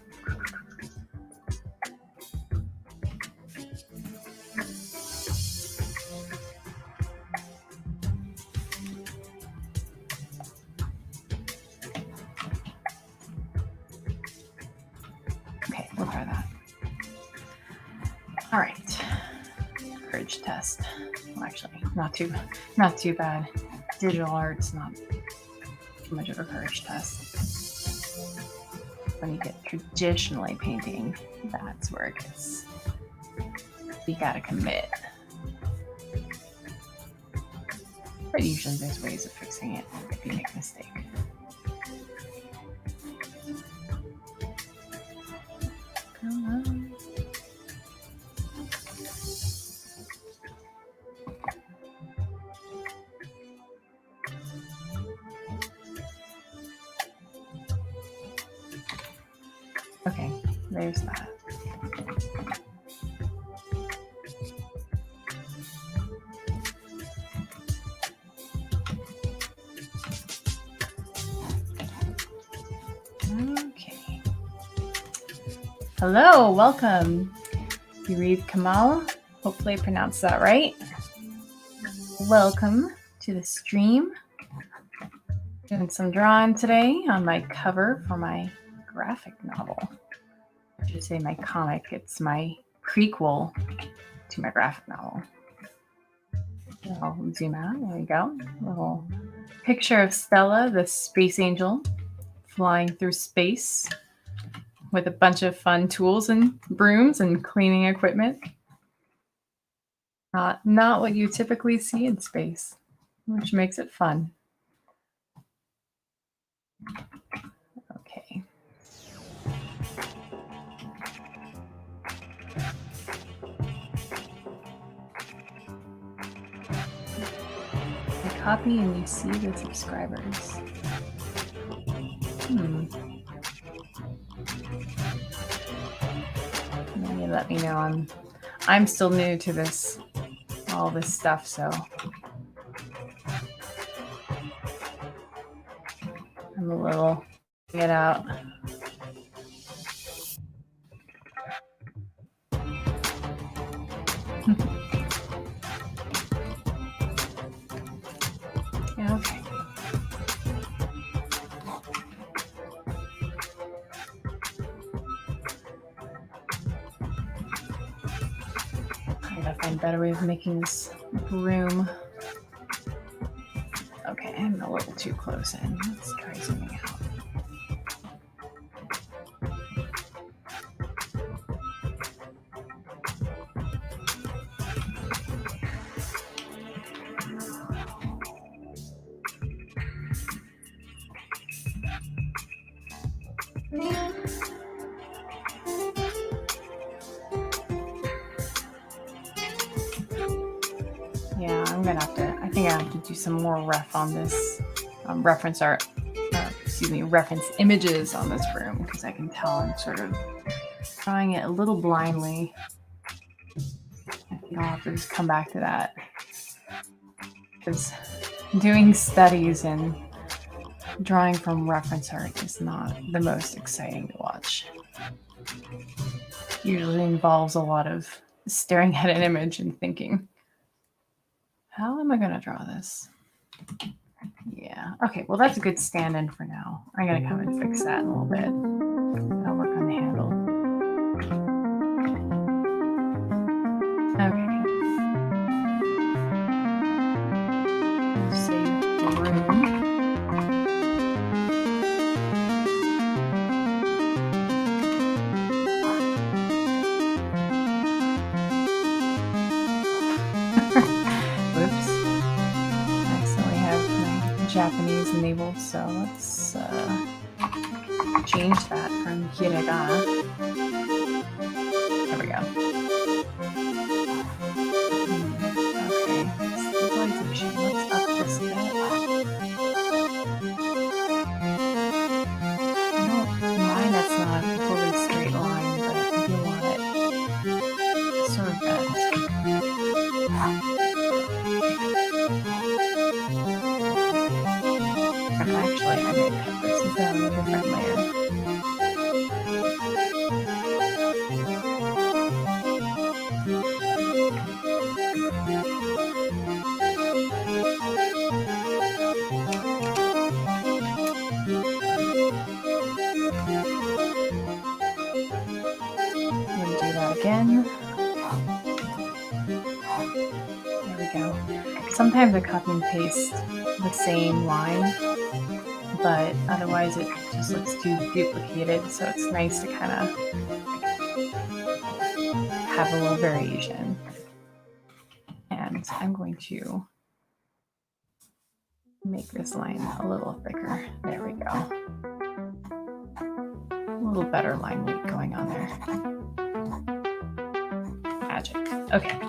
Okay, we'll try that. All right, courage test. Well, actually, not too bad. Digital art's not too much of a courage test. When you get traditionally painting, that's where it gets. You gotta commit. But usually there's ways of fixing it if you make a mistake. Come on. Okay, there's that. Okay. Hello, welcome. Yurid Kamal. Hopefully I pronounced that right. Welcome to the stream. Doing some drawing today on my cover for my graphic novel. I should say my comic. It's my prequel to my graphic novel. I'll zoom out. There we go. Little picture of Stella, the space angel, flying through space with a bunch of fun tools and brooms and cleaning equipment. Not what you typically see in space, which makes it fun. Okay. I copy and you see the subscribers. Maybe let me know. I'm still new to this, all this stuff, so I'm a little get out. Yeah, okay. I gotta find a better way of making this room. Okay, I'm a little too close in. Let's try zooming out. Yeah, I think I have to do some more ref on this reference images on this room, because I can tell I'm sort of drawing it a little blindly. I think I'll have to just come back to that, because doing studies and drawing from reference art is not the most exciting to watch. Usually involves a lot of staring at an image and thinking, how am I going to draw this? Yeah. Okay, well, that's a good stand-in for now. I'm going to come and fix that in a little bit. I'll work on the handle. Okay. Save the room. Whoops. I accidentally have my Japanese enabled, so let's change that from hiragana. There we go. Okay, stabilization. Let's up this bit. I don't mind that's not a totally straight line, but I do want it sort of bent. Actually, I'm going to cut this down a different layer. And do that again. There we go. Sometimes I copy and paste the same line, but otherwise it just looks too duplicated, so it's nice to kind of have a little variation. And I'm going to make this line a little thicker. There we go. A little better line weight going on there. Magic. Okay.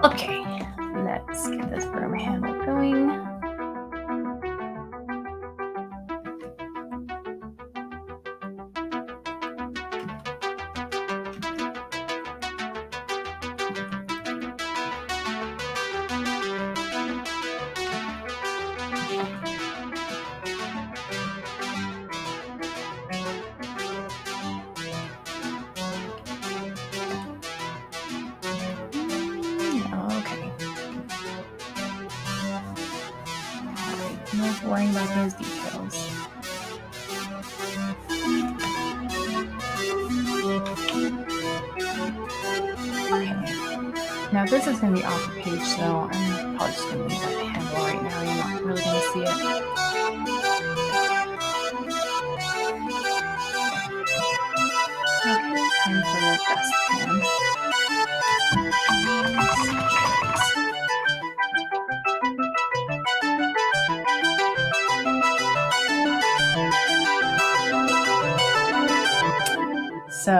Okay. Let's get this broom handle going. No worrying about those details. Okay. Now this is going to be off the page, so I'm probably just going to leave that handle right now. You're not really going to see it. Okay, time for the dustpan. So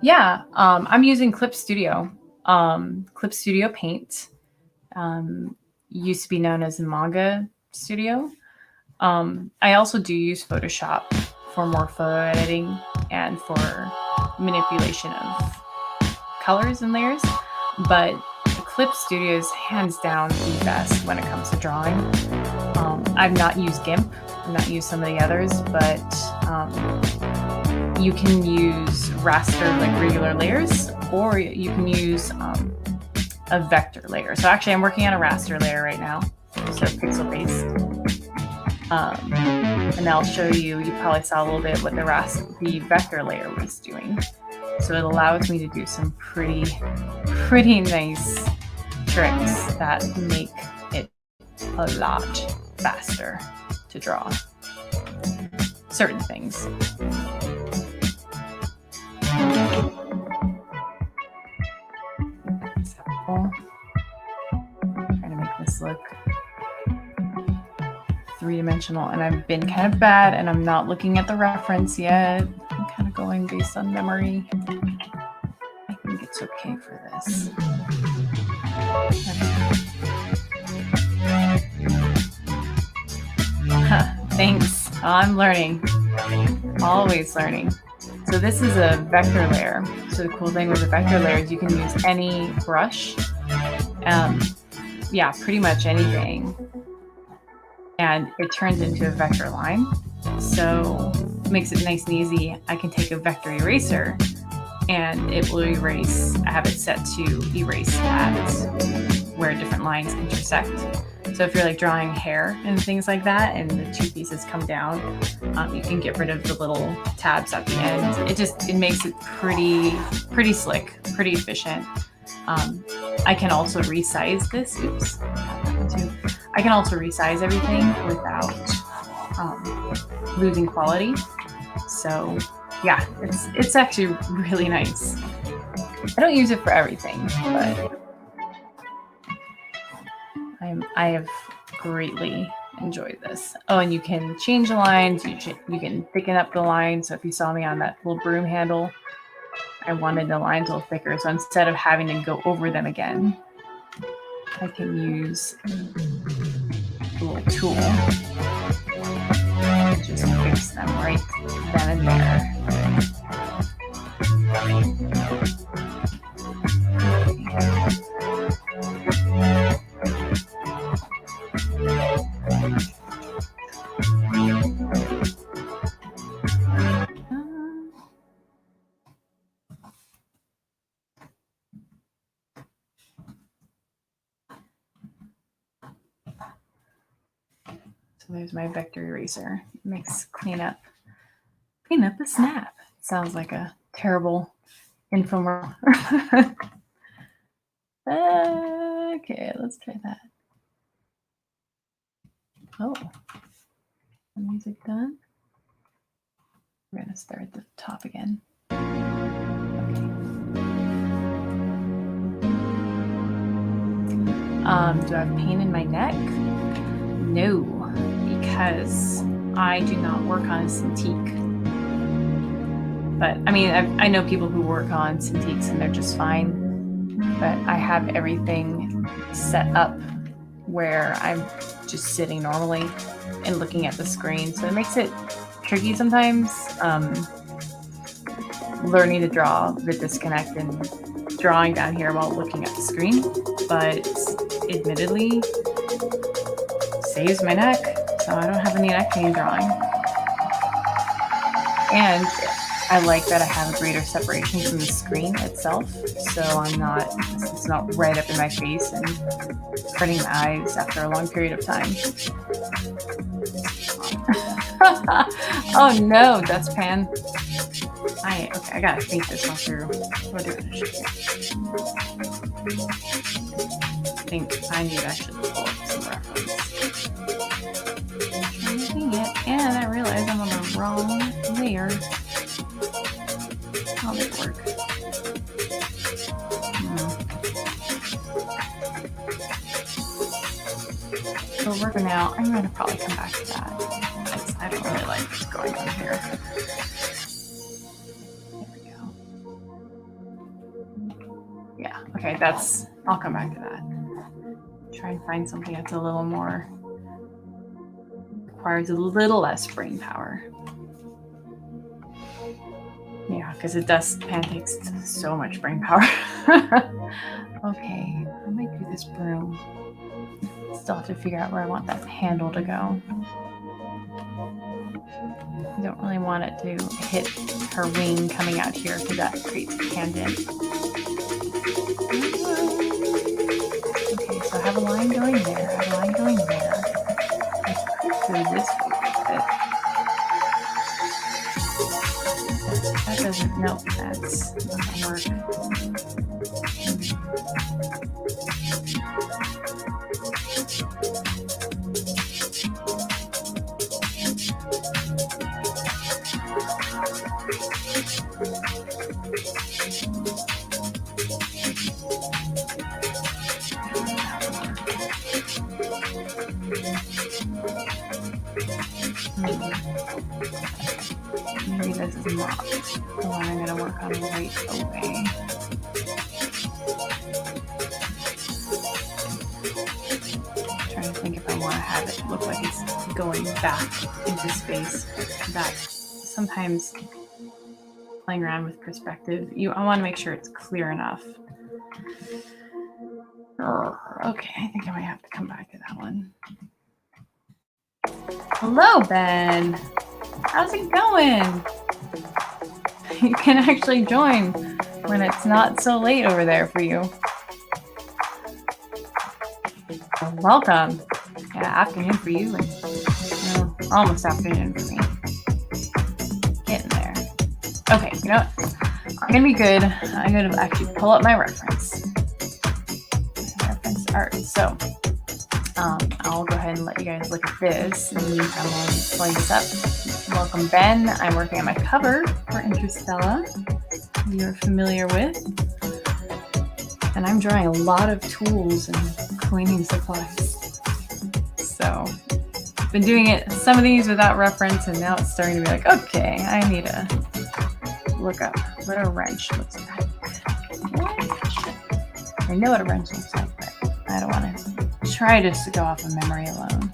yeah, I'm using Clip Studio Paint. Used to be known as Manga Studio. I also do use Photoshop for more photo editing and for manipulation of colors and layers, but Clip Studio is hands down the best when it comes to drawing. I've not used GIMP, I've not used some of the others, but you can use raster, like regular layers, or you can use a vector layer. So actually I'm working on a raster layer right now, so pixel based. And I'll show you, you probably saw a little bit what the vector layer was doing. So it allows me to do some pretty nice tricks that make it a lot faster to draw certain things. Example. Trying to make this look three-dimensional, and I've been kind of bad and I'm not looking at the reference yet. I'm kind of going based on memory. I think it's okay for this. Thanks. I'm learning. Always learning. So this is a vector layer. So the cool thing with a vector layer is you can use any brush. Yeah, pretty much anything. And it turns into a vector line. So it makes it nice and easy. I can take a vector eraser and it will erase. I have it set to erase at where different lines intersect. So if you're like drawing hair and things like that and the two pieces come down, you can get rid of the little tabs at the end. It makes it pretty slick, pretty efficient. I can also resize this. Oops. I can also resize everything without losing quality. So yeah, it's actually really nice. I don't use it for everything, but I have greatly enjoyed this. Oh, and you can change the lines. You can thicken up the line. So if you saw me on that little broom handle, I wanted the lines a little thicker. So instead of having to go over them again, I can use a little tool and just fix them right then and there. So there's my vector eraser. It makes clean up the snap. Sounds like a terrible infomercial. Okay, let's try that. Oh, the music done. We're gonna start at the top again. Okay. Do I have pain in my neck? No, because I do not work on a Cintiq. But I mean, I know people who work on Cintiqs and they're just fine. But I have everything set up where I'm just sitting normally and looking at the screen. So it makes it tricky sometimes, learning to draw the disconnect and drawing down here while looking at the screen. But admittedly, saves my neck, so I don't have any neck pain drawing. And I like that I have a greater separation from the screen itself, so it's not right up in my face and hurting my eyes after a long period of time. Oh no, dustpan. Okay, I gotta think this one through. What do I show you? think I need to actually pull up some reference. Dang it. And I realized I'm on the wrong layer. I'll make it work. So we're working out. I'm going to probably come back to that. I don't really like what's going on here. There we go. Yeah, okay, I'll come back to that. Try and find something that's a little more, requires a little less brain power. Yeah, because pan takes so much brain power. Okay, I might do this broom. Still have to figure out where I want that handle to go. I don't really want it to hit her wing coming out here because that creates a tangent. Okay, so I have a line going there. I have a line going there. Let's go this way with it. That doesn't, nope, that's not gonna work. Maybe this is not the one I'm going to work on right away. I'm trying to think if I want to have it look like it's going back into space. That sometimes playing around with perspective, I want to make sure it's clear enough. Okay, I think I might have to come back to that one. Hello, Ben. How's it going? You can actually join when it's not so late over there for you. Welcome. Yeah, afternoon for you and almost afternoon for me. Getting there. Okay, you know what? I'm gonna be good. I'm gonna actually pull up my reference. Art. So I'll go ahead and let you guys look at this. In the meantime, I'll pulling this up. Welcome, Ben. I'm working on my cover for Interstella, you're familiar with. And I'm drawing a lot of tools and cleaning supplies. So I've been doing some of these without reference, and now it's starting to be like, okay, I need to look up what a wrench looks like. I know what a wrench looks like, but I don't want to try just to go off of memory alone.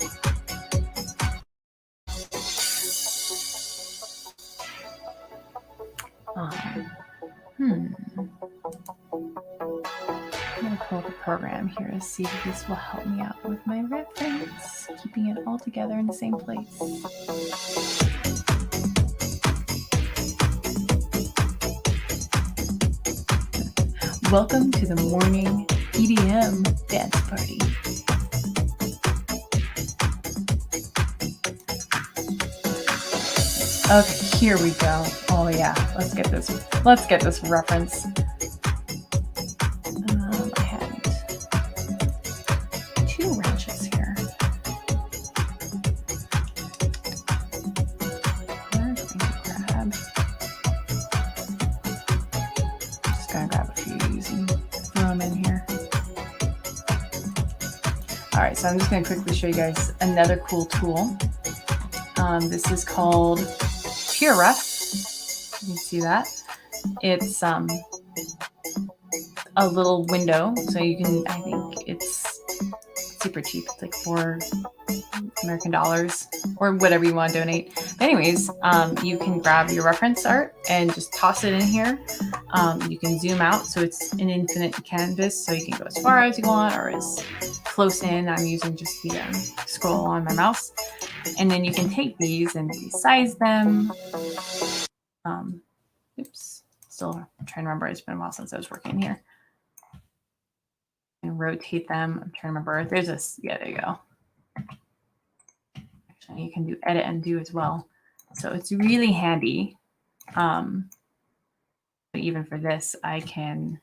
I'm going to pull up a program here to see if this will help me out with my reference, keeping it all together in the same place. Welcome to the morning EDM dance party. Okay, here we go. Oh yeah, let's get this reference. I had 2 wrenches here. Just gonna grab a few of these and throw them in here. All right, so I'm just gonna quickly show you guys another cool tool. This is called Pure Rough. You can see that. It's a little window, so you can, I think it's super cheap. It's like $4 American dollars or whatever you want to donate. But anyways, you can grab your reference art and just toss it in here. You can zoom out, so it's an infinite canvas, so you can go as far as you want or as close in. I'm using just the scroll on my mouse. And then you can take these and resize them. Oops, still trying to remember. It's been a while since I was working here. And rotate them. I'm trying to remember. There's this. Yeah, there you go. Actually, you can do edit and do as well. So it's really handy. But even for this, I can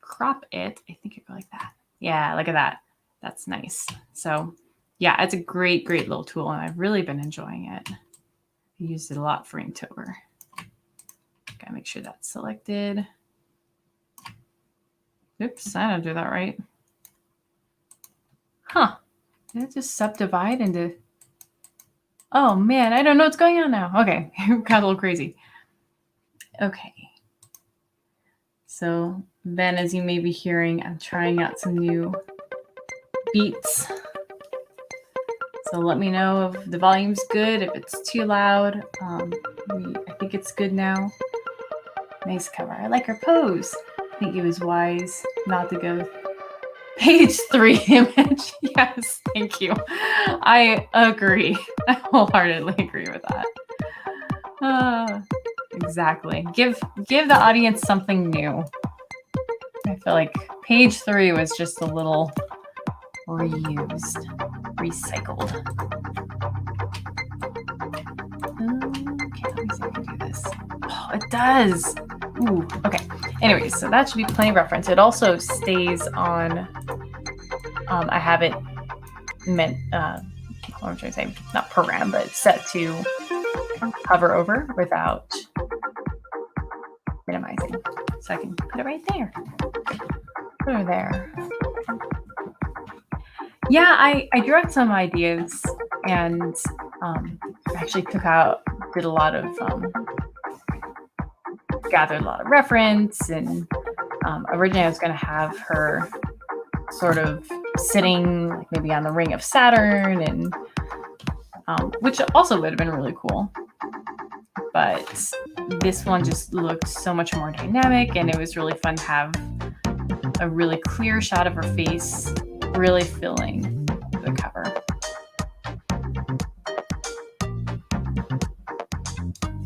crop it. I think it go like that. Yeah, look at that. That's nice. So yeah, it's a great, great little tool, and I've really been enjoying it. I used it a lot for Inktober. Gotta make sure that's selected. Oops, I don't do that right. Huh. Did it just subdivide into... Oh man, I don't know what's going on now. Okay, got a little crazy. Okay. So then, as you may be hearing, I'm trying out some new beats. So let me know if the volume's good, if it's too loud. I think it's good now. Nice cover. I like her pose. I think it was wise not to go page 3 image. Yes, thank you. I agree. I wholeheartedly agree with that. Exactly. Give the audience something new. I feel like page 3 was just a little reused, recycled. Okay, let me see if I can do this. Oh, it does. Ooh, okay. Anyways, so that should be plenty of reference. It also stays on. I have it meant. What I'm trying to say, not program, but set to hover over without minimizing. So I can put it right there. Put it there. Yeah, I drew out some ideas and actually did a lot of, gathered a lot of reference, and originally I was going to have her sort of sitting like maybe on the ring of Saturn, and which also would have been really cool. But this one just looked so much more dynamic, and it was really fun to have a really clear shot of her face, really filling the cover.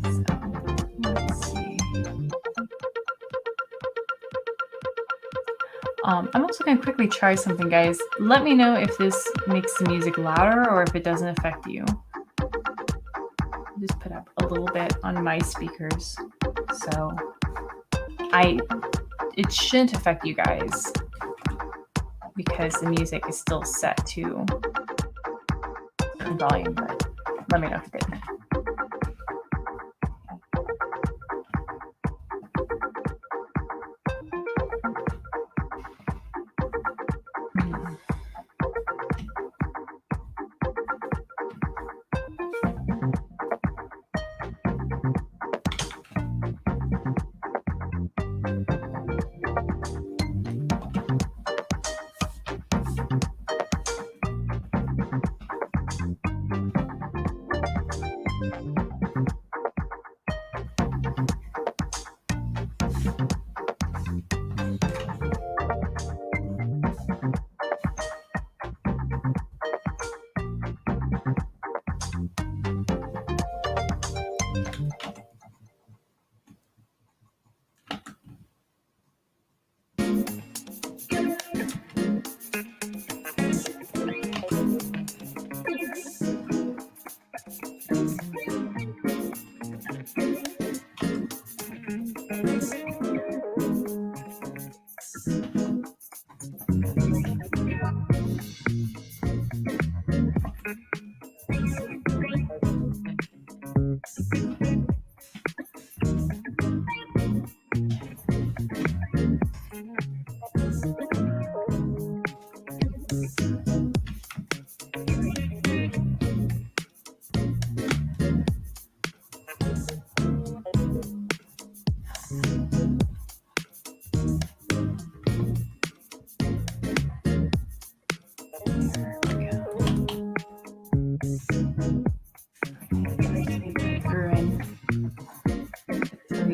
So, let's see. I'm also going to quickly try something, guys. Let me know if this makes the music louder or if it doesn't affect you. Just put up a little bit on my speakers, so it shouldn't affect you guys because the music is still set to certain volume, but let me know if it did.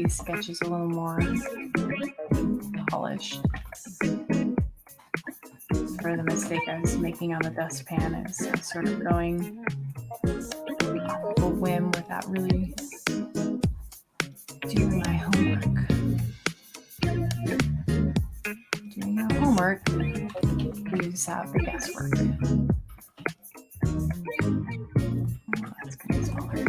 Sketches a little more polished. For the mistake I was making on the dustpan, I was sort of going off of a whim without really doing my homework. Doing your homework leaves out the guesswork. Oh, that's going to be smaller.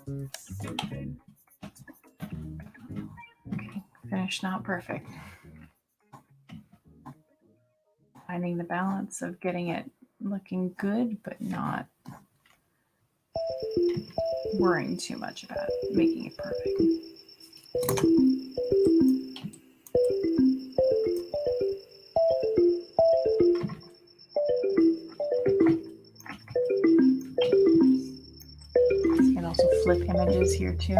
Okay, finish not perfect. Finding the balance of getting it looking good, but not worrying too much about making it perfect. You can also flip images here too.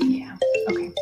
Yeah, okay.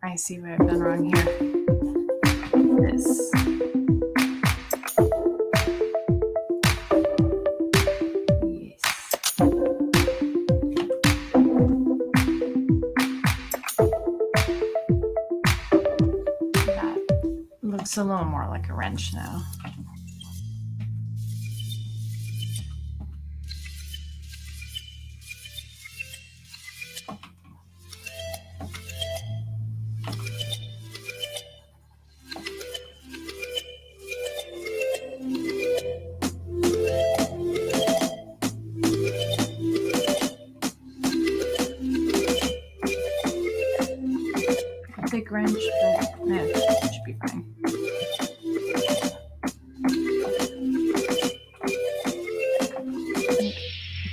I see what I've done wrong here. This. Yes. That looks a little more like a wrench now. Big wrench, but it should be fine.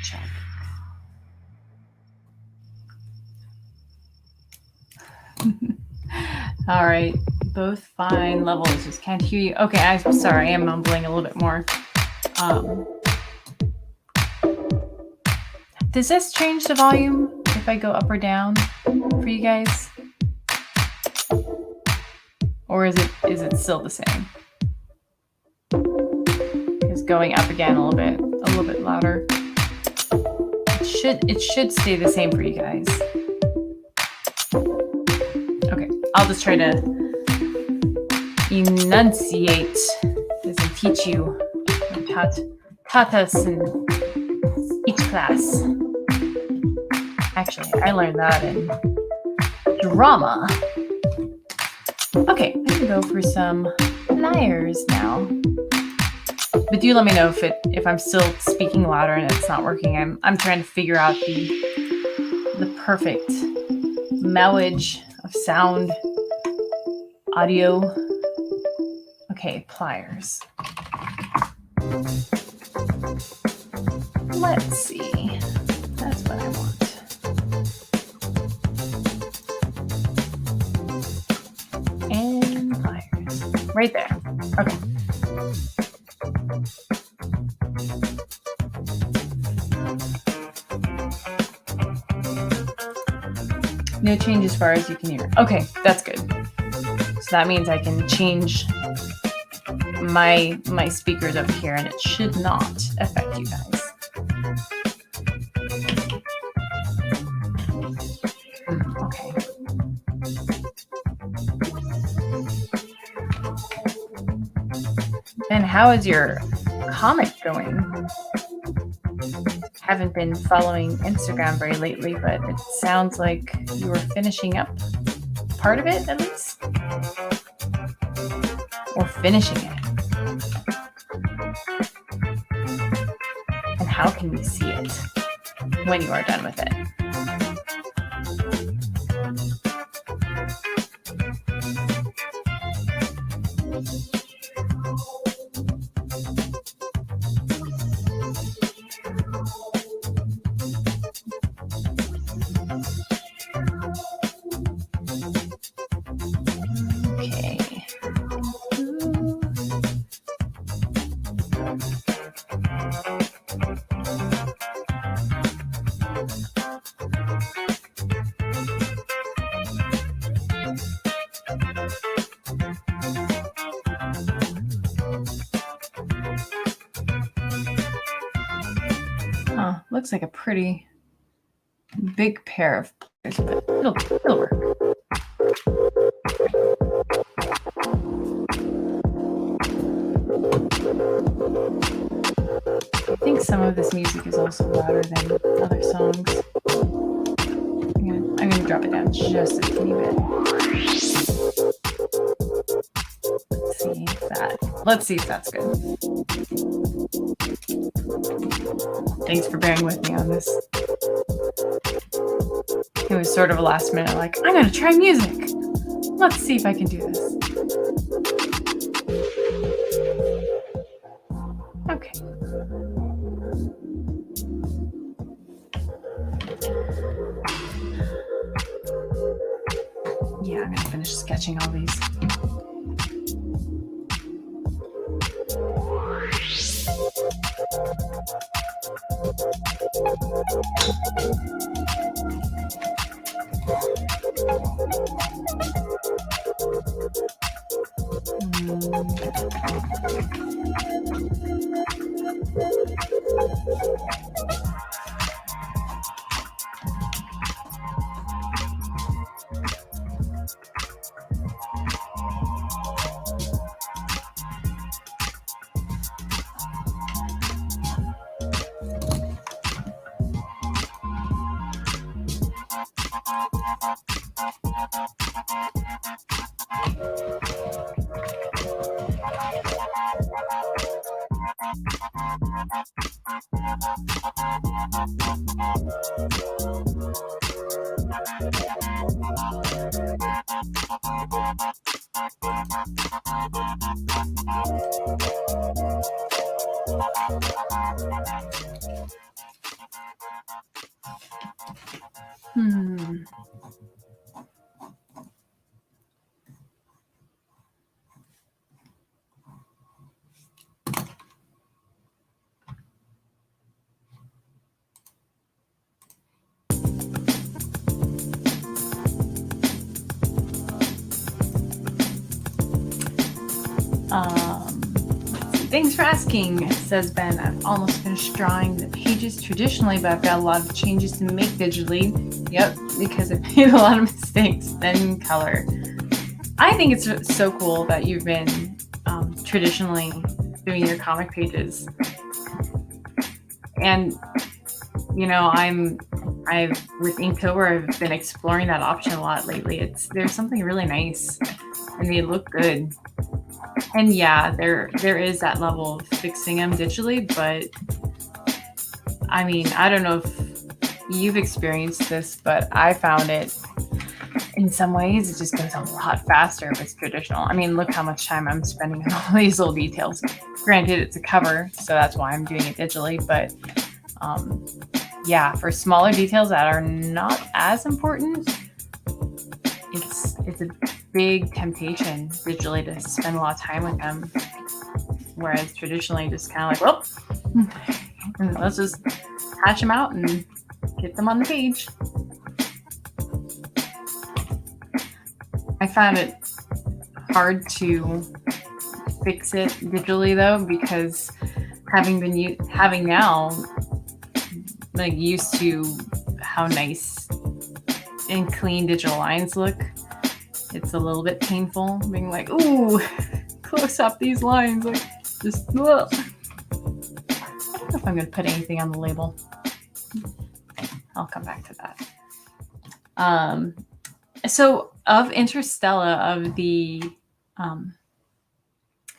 Check. All right, both fine levels. Just can't hear you. Okay, I'm sorry. I am mumbling a little bit more. Does this change the volume if I go up or down for you guys? Or is it still the same? It's going up again a little bit louder. It should stay the same for you guys. Okay, I'll just try to enunciate as I teach you. Taught us in each class. Actually, I learned that in drama. Okay, I can go for some pliers now. But do let me know if I'm still speaking louder and it's not working. I'm trying to figure out the perfect marriage of sound, audio. Okay, pliers. Let's see. That's what I want. And pliers. Right there. Okay. No change as far as you can hear. Okay, that's good. So that means I can change my speakers over here and it should not affect you guys. Okay. And how is your comic going? Haven't been following Instagram very lately, but it sounds like you were finishing up part of it at least, or finishing it. And how can we see it when you are done with it? looks like a pretty big pair of pliers, but it'll work. I think some of this music is also louder than other songs. I'm gonna drop it down just a teeny bit. Let's see if that's good. Thanks for bearing with me on this. It was sort of a last minute, like, I'm gonna try music. Let's see if I can do this. Okay. Yeah, I'm gonna finish sketching all these. Thanks for asking, says Ben. I've almost finished drawing the pages traditionally, but I've got a lot of changes to make digitally. Yep, because I've made a lot of mistakes. Then color. I think it's so cool that you've been traditionally doing your comic pages. And, you know, I've with Inktober, I've been exploring that option a lot lately. There's something really nice and they look good. And yeah, there is that level of fixing them digitally, but I mean, I don't know if you've experienced this, but I found it in some ways, it just goes a lot faster if it's traditional. I mean, look how much time I'm spending on all these little details. Granted, it's a cover, so that's why I'm doing it digitally, but yeah, for smaller details that are not as important, it's a big temptation digitally to spend a lot of time with them, whereas traditionally just kind of like, well, let's just hatch them out and get them on the page. I found it hard to fix it digitally though, because having now like used to how nice and clean digital lines look, it's a little bit painful being like, ooh, close up these lines, like just ugh. I don't know if I'm gonna put anything on the label. I'll come back to that. So of Interstellar, of the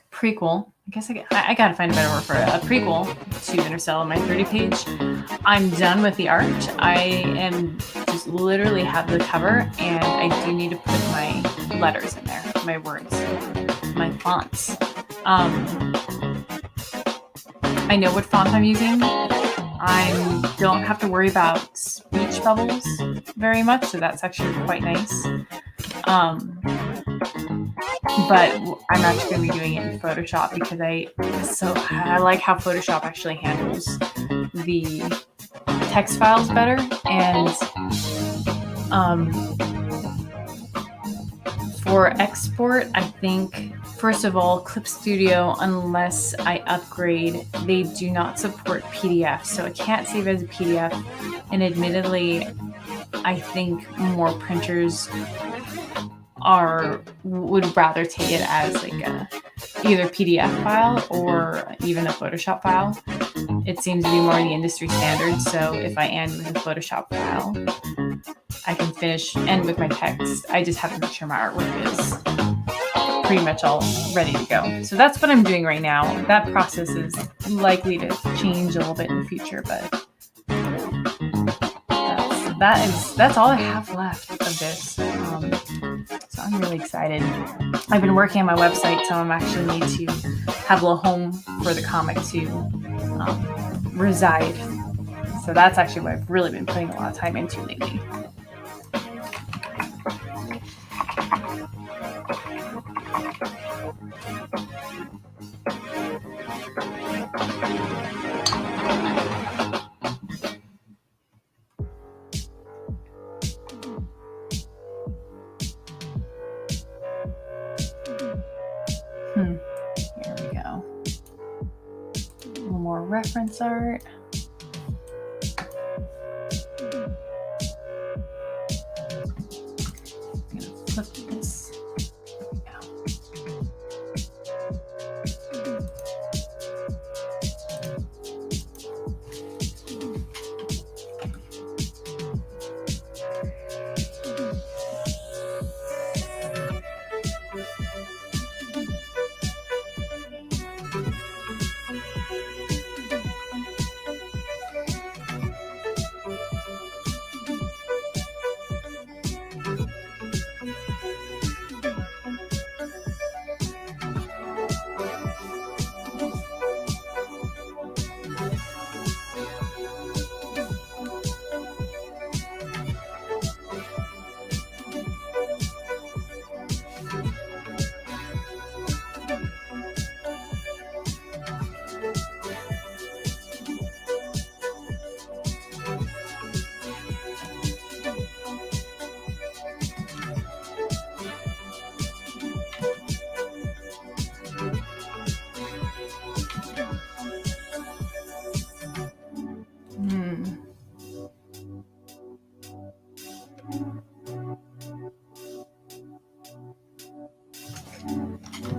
prequel, I guess I gotta find a better word for it, a prequel to Interstellar, my 30 page, I'm done with the art. I am just literally have the cover, and I do need to put my letters in there, my words, my fonts. I know what font I'm using. I don't have to worry about speech bubbles very much, so that's actually quite nice. But I'm actually going to be doing it in Photoshop because I like how Photoshop actually handles the text files better. And for export, I think First of all, Clip Studio, unless I upgrade, they do not support PDF, so I can't save it as a PDF. And admittedly, I think more printers would rather take it as like a either PDF file or even a Photoshop file. It seems to be more the industry standard. So if I end with a Photoshop file, I can end with my text. I just have to make sure my artwork is pretty much all ready to go. So that's what I'm doing right now. That process is likely to change a little bit in the future, but that's all I have left of this. So I'm really excited. I've been working on my website, so I'm actually need to have a little home for the comic to reside. So that's actually what I've really been putting a lot of time into lately. Here we go. A little more reference art. I'm gonna flip this. There we go.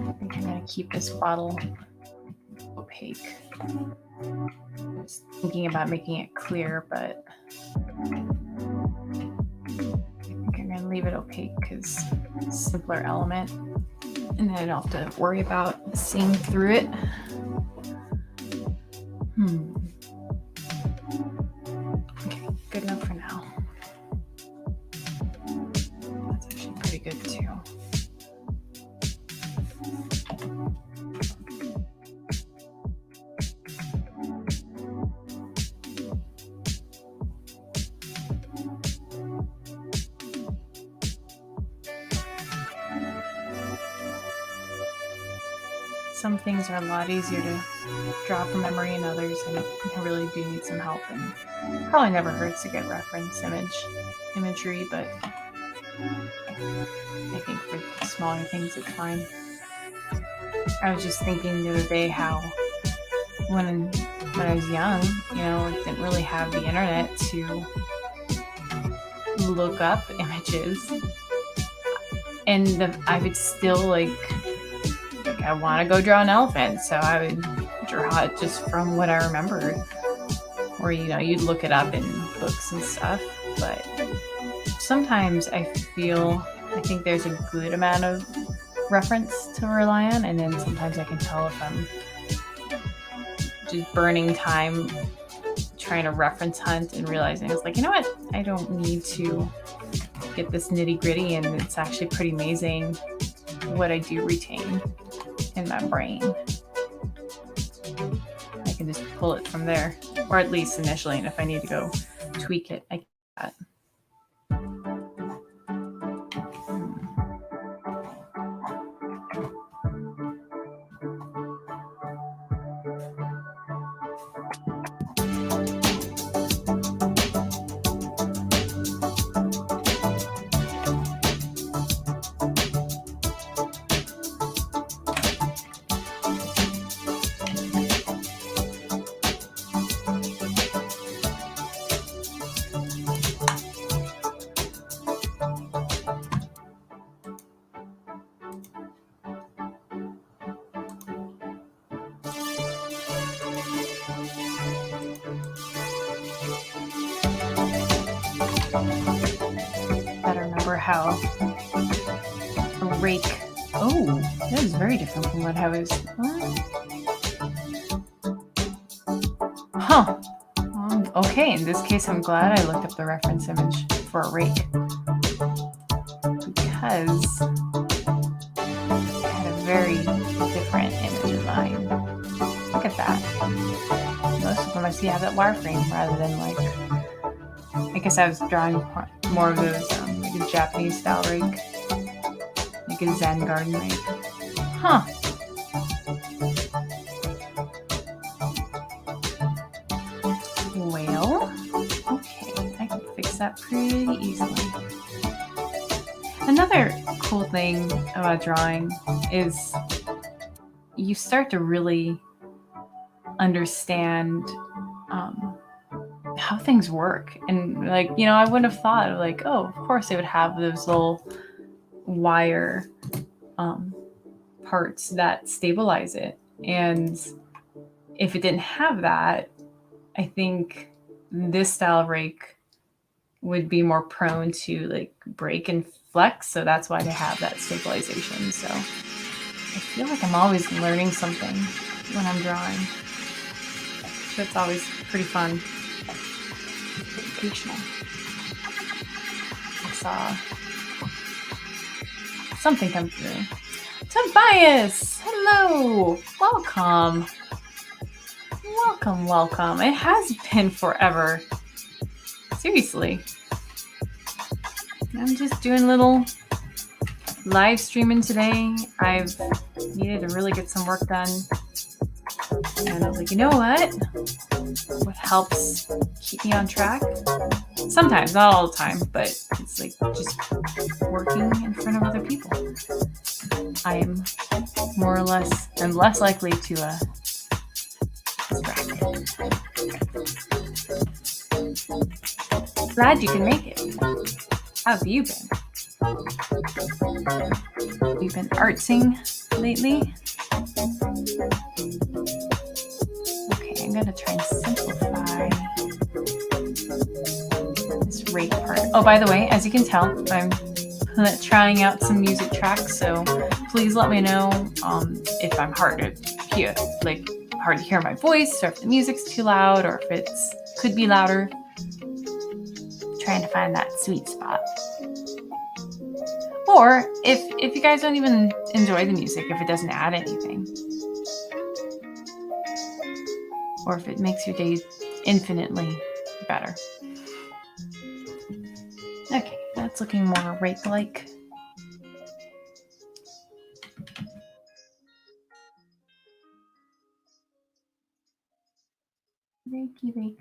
I think I'm going to keep this bottle opaque. I was thinking about making it clear, but I think I'm going to leave it opaque because it's a simpler element. And then I don't have to worry about seeing through it. Okay, good enough for now. That's actually pretty good too. Some things are a lot easier to draw from memory, and others I really do need some help. And probably never hurts to get reference imagery, but I think for smaller things it's fine. I was just thinking the other day how when I was young, I didn't really have the internet to look up images, and I would still I want to go draw an elephant, so I would draw it just from what I remembered. Or, you'd look it up in books and stuff. But sometimes I think there's a good amount of reference to rely on, and then sometimes I can tell if I'm just burning time trying to reference hunt and realizing it's like, you know what? I don't need to get this nitty gritty, and it's actually pretty amazing what I do retain in my brain. I can just pull it from there, or at least initially, and if I need to go tweak it, I can do that. remember how a rake. Oh, that is very different from what I was. Huh. Okay, in this case, I'm glad I looked up the reference image for a rake because I had a very different image in mind. Look at that. Most of them I see have that wireframe rather than like. I guess I was drawing more of those like a Japanese style rake, like a Zen garden rake. Huh. Well, okay, I can fix that pretty easily. Another cool thing about drawing is you start to really understand how things work. And like, I wouldn't have thought of like, oh, of course they would have those little wire parts that stabilize it. And if it didn't have that, I think this style of rake would be more prone to like break and flex. So that's why they have that stabilization. So I feel like I'm always learning something when I'm drawing. So it's always pretty fun. Educational. I saw something come through. Tobias! Hello! Welcome. Welcome. It has been forever. Seriously. I'm just doing a little live streaming today. I've needed to really get some work done. And I was like, you know what? What helps keep me on track? Sometimes, not all the time, but it's like just working in front of other people. I am more or less and less likely to distract. Glad you can make it. How have you been? You've been artsing lately? Okay, I'm gonna try and simplify this rake part. Oh, by the way, as you can tell, I'm trying out some music tracks, so please let me know if I'm hard to hear my voice, or if the music's too loud, or if it's could be louder. Trying to find that sweet spot. Or if you guys don't even enjoy the music, if it doesn't add anything, or if it makes your day infinitely better. Okay, that's looking more rake-like.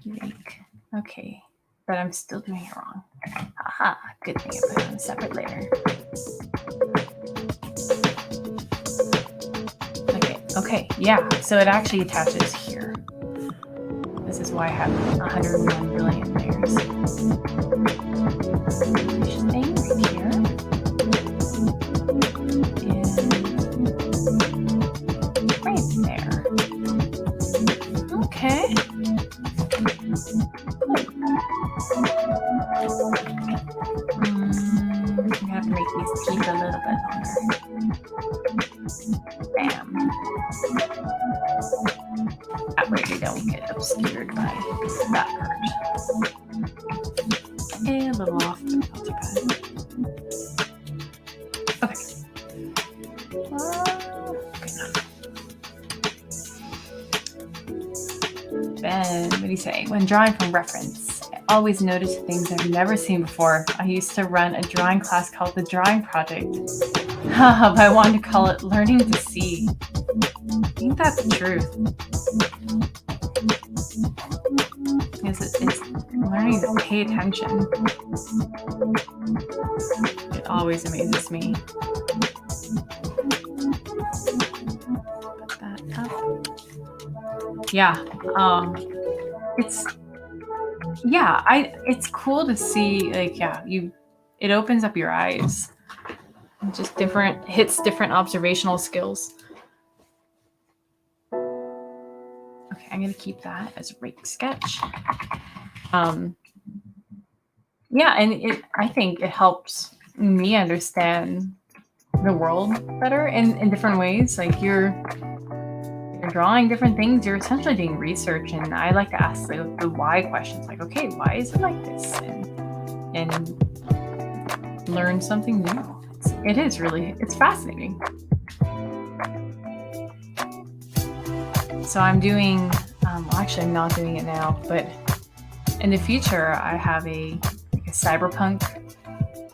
Rake. Okay, but I'm still doing it wrong. Aha, good thing I put it on a separate layer. Okay, yeah, so it actually attaches here. This is why I have 101 billion layers. Fish thing right here. And right there. Okay. I'm gonna have to make these teeth a little bit longer. Bam. That way they don't get obscured by that part. And a little off, but not too bad. Okay. Good enough. Ben, what do you say? When drawing from reference, I always notice things I've never seen before. I used to run a drawing class called the Drawing Project. But I wanted to call it Learning to See. I think that's the truth. It's learning to pay attention. It always amazes me. Put that up. Yeah. It's cool to see, like, it opens up your eyes. Just hits different observational skills. Okay, I'm gonna keep that as a rake sketch. And I think it helps me understand the world better in different ways. Like you're drawing different things, you're essentially doing research, and I like to ask the why questions, like, okay, why is it like this, and learn something new. It's fascinating. So I'm doing, actually I'm not doing it now, but in the future I have a cyberpunk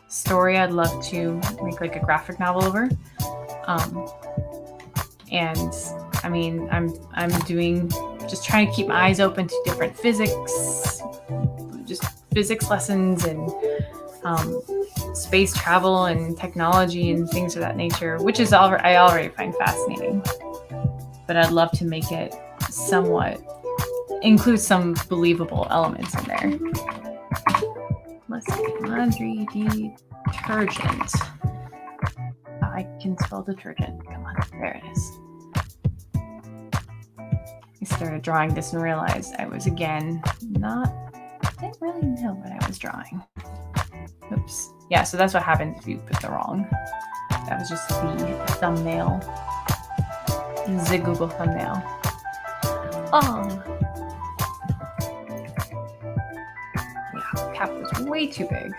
story I'd love to make like a graphic novel over. And I mean, I'm doing, just trying to keep my eyes open to different physics lessons, and space travel and technology and things of that nature, which is I already find fascinating. But I'd love to make it somewhat include some believable elements in there. Let's see, laundry detergent. I can spell detergent. Come on, there it is. I started drawing this and realized I was again didn't really know what I was drawing. Oops. Yeah, so that's what happens if you put the wrong. That was just the thumbnail. The Google thumbnail. Oh. Yeah, cap was way too big.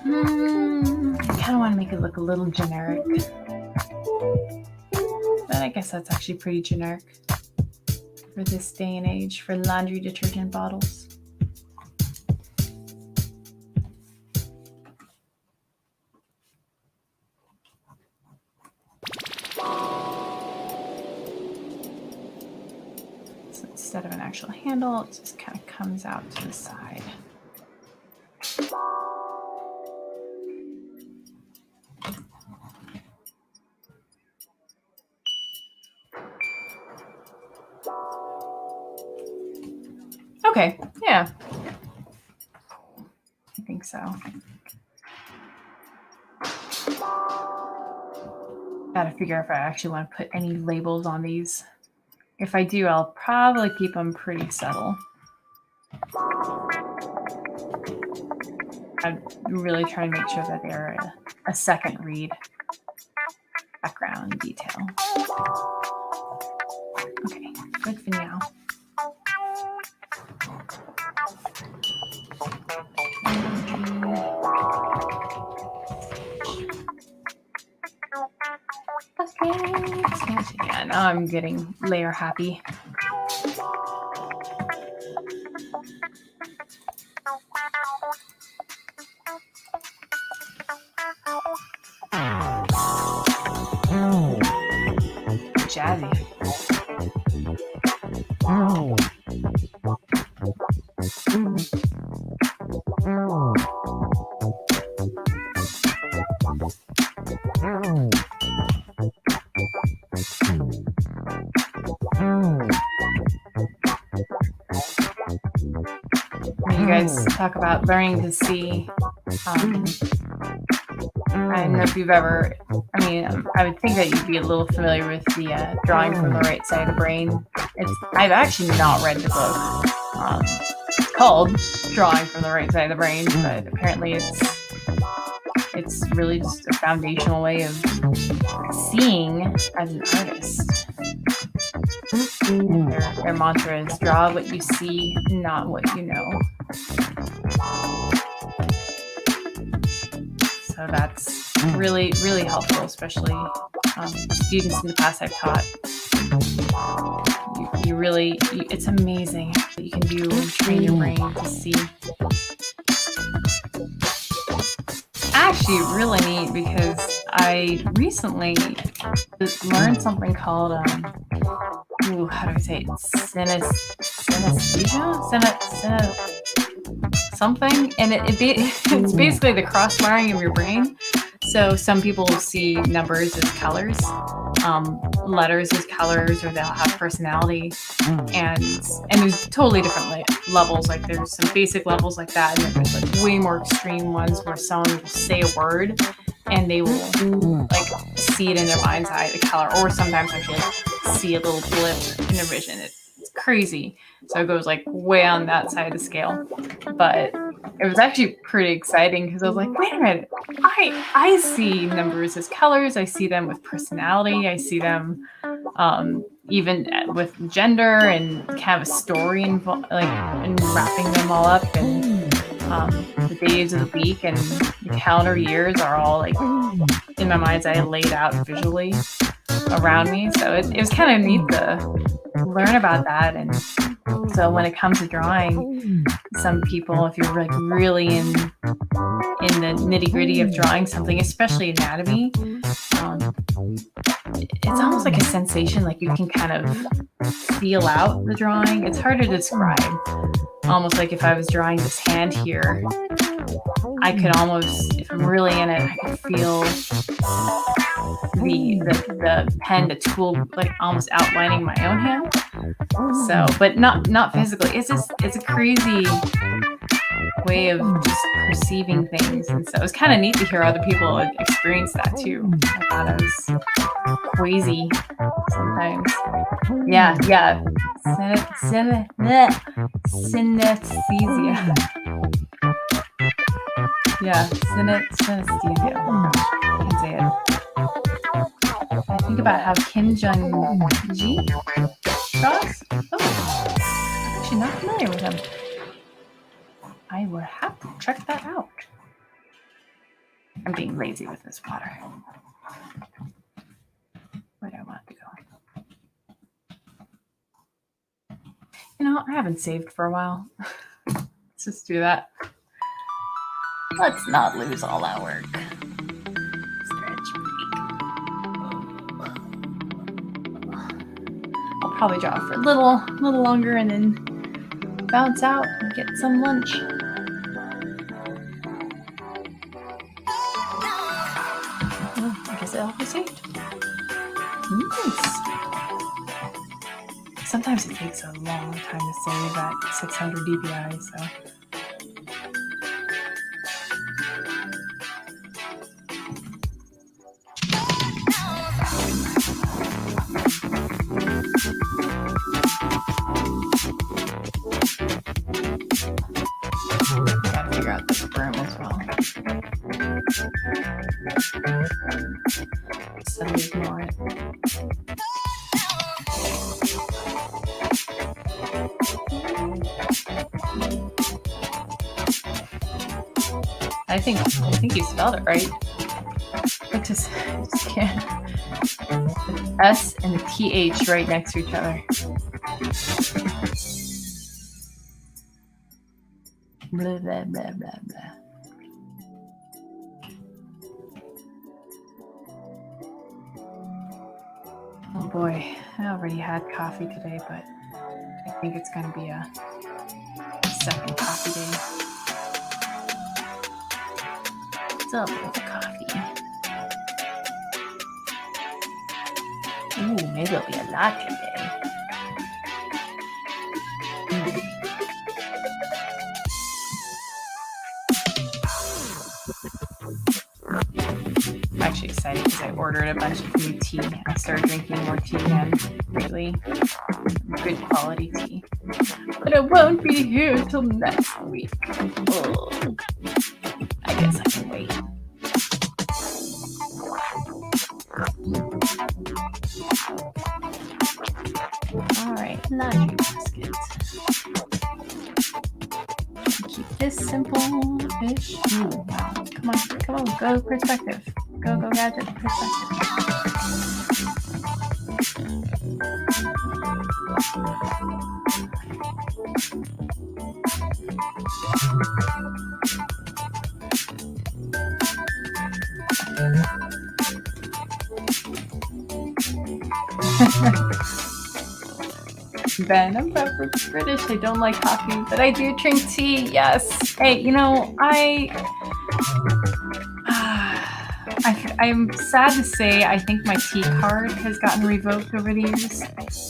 I kind of want to make it look a little generic, but I guess that's actually pretty generic for this day and age for laundry detergent bottles. So instead of an actual handle, it just kind of comes out to the side. Okay, yeah. I think so. Gotta figure if I actually want to put any labels on these. If I do, I'll probably keep them pretty subtle. I'm really trying to make sure that they're a second read background detail. Okay, good for now. Okay, yeah, now I'm getting layer happy. Jazzy. You guys talk about learning to see. I don't know if you've ever, I would think that you'd be a little familiar with the drawing from the right side of the brain. I've actually not read the book. It's called Drawing from the Right Side of the Brain, but apparently it's really just a foundational way of seeing as an artist. Their mantra is draw what you see, not what you know. So that's really, really helpful, especially students in the past I've taught. It's amazing what you can do and train your brain to see. Actually, really neat because I recently learned something called, how do I say it? Synesthesia? Something, and it's basically the cross wiring of your brain. So some people see numbers as colors, letters as colors, or they'll have personality, and there's totally different levels. Like there's some basic levels like that, and then there's like way more extreme ones where someone will say a word and they will like see it in their mind's eye, the color, or sometimes actually see a little blip in their vision. It's crazy. So it goes like way on that side of the scale. But it was actually pretty exciting because I was like, wait a minute, I see numbers as colors. I see them with personality. I see them even with gender and kind of a story involved, like, and wrapping them all up, and the days of the week and the calendar years are all like in my mind's eye laid out visually around me. So it was kind of neat to learn about that. And so when it comes to drawing, some people, if you're like really in the nitty-gritty of drawing something, especially anatomy, it's almost like a sensation, like you can kind of feel out the drawing. It's hard to describe. Almost like if I was drawing this hand here, I could almost, if I'm really in it, I could feel the pen, the tool, like almost outlining my own hand. So, but not physically. It's a crazy way of just perceiving things, and so it's kind of neat to hear other people experience that too. I thought it was crazy sometimes. Yeah. Synesthesia. Yeah, synesthesia. I can say it. I think about how Kim Jong-ji draws. Oh, I'm actually not familiar with him. I will have to check that out. I'm being lazy with this water. Where do I want it to go? You know, I haven't saved for a while. Let's just do that. Let's not lose all our work. Stretch break. I'll probably draw for a little longer and then bounce out and get some lunch. Oh, I guess it'll be saved. Nice. Sometimes it takes a long time to save at 600 dpi, so. Gotta figure out this broom as well. So ignore it. I think you spelled it right. I just can't. It's S and the TH right next to each other. Blah, blah, blah, blah, blah. Oh boy, I already had coffee today, but I think it's going to be a second coffee day. Double coffee. Ooh, maybe it'll be a latte day. I'm actually excited because I ordered a bunch of new tea. I started drinking more tea again lately. Good quality tea. But it won't be here until next week. Oh, I guess I can wait. Alright, laundry basket. Keep this simple-ish. Ooh, wow. Come on, go perspective. Go gadget, perspective. Ben, I'm British. I don't like coffee, but I do drink tea. Yes. Hey, you know, I I'm sad to say I think my tea card has gotten revoked over the years.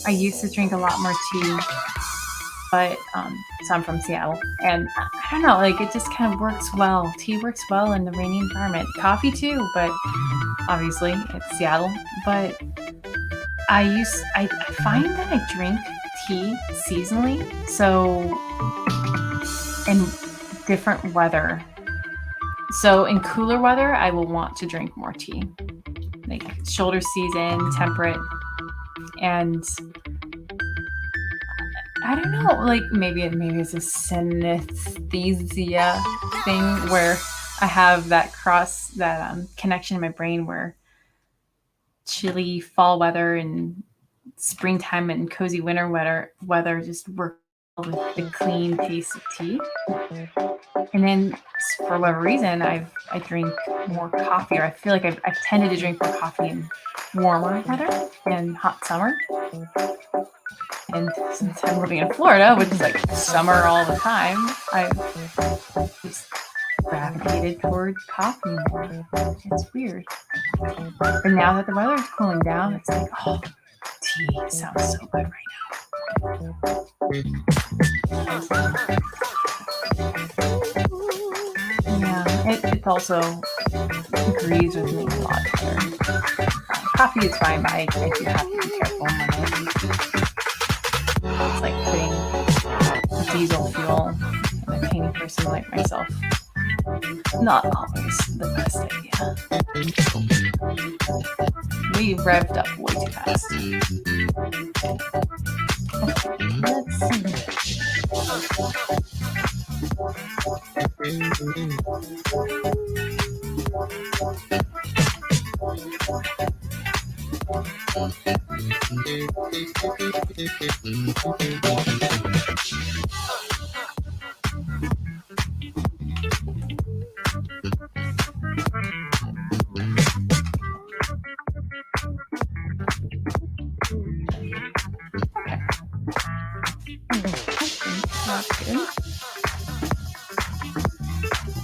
I used to drink a lot more tea, but so I'm from Seattle, and I don't know, like it just kind of works well. Tea works well in the rainy environment. Coffee too, but obviously it's Seattle. But I find that I drink tea seasonally, so in different weather. So in cooler weather, I will want to drink more tea, like shoulder season, temperate, and I don't know, like maybe it's a synesthesia thing where I have that connection in my brain where chilly fall weather and springtime and cozy winter weather just work with the clean taste of tea. And then for whatever reason, I drink more coffee, or I feel like I've tended to drink more coffee in warmer weather and hot summer. And since I'm living in Florida, which is like summer all the time, I've just gravitated toward coffee more. It's weird. But now that the weather is cooling down, it's like, oh, tea sounds so good right now. Yeah, it also agrees with me a lot better. Coffee is fine, but I do have to be careful when it's like putting diesel fuel in a tiny person like myself. Not always the best idea. We revved up way too fast. Let's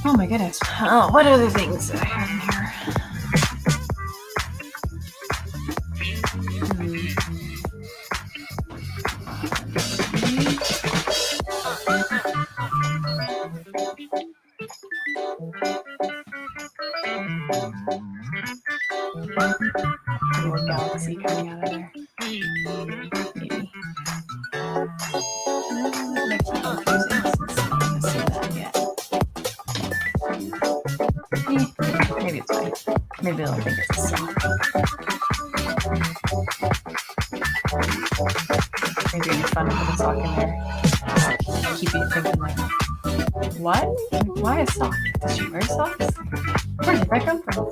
Oh my goodness. Oh, what other things did I have in here? Little galaxy coming out of there. Maybe. That might be confusing since I haven't seen that yet. Maybe it's fine. Maybe they'll think it's a sock. Maybe it'd be fun to put a sock in there. Just keep you thinking like, what? Why a sock? Does she wear socks? Where did that come from?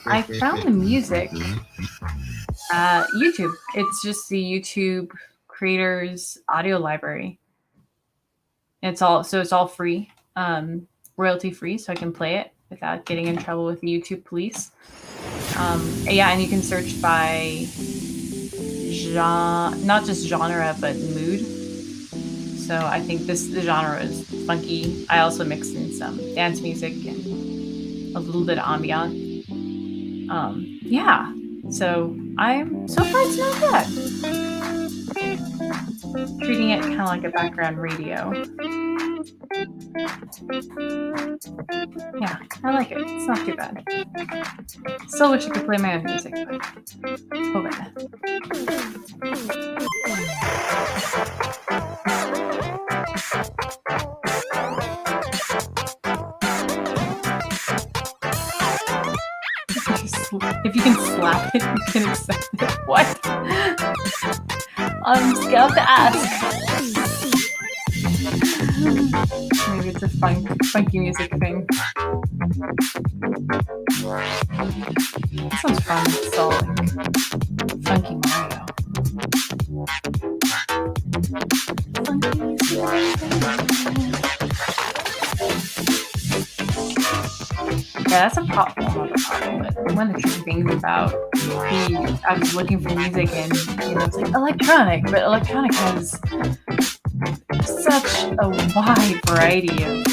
I found the music YouTube. It's just the YouTube creators audio library. It's all free, royalty free, so I can play it without getting in trouble with the YouTube police. Yeah, and you can search by not just genre, but mood. So I think the genre is funky. I also mixed in some dance music and a little bit of ambient. Yeah, so so far it's not bad. Treating it kind of like a background radio. Yeah, I like it. It's not too bad. Still wish I could play my own music, but hold on. If you can slap it, you can accept it. What? I'm scared to ask. Maybe it's a funky music thing. This sounds fun. It's all like funky Mario. Funky music. Yeah, that's a problem. Not a problem, but one of the tricky things about I was looking for music and it's like electronic, but electronic has such a wide variety of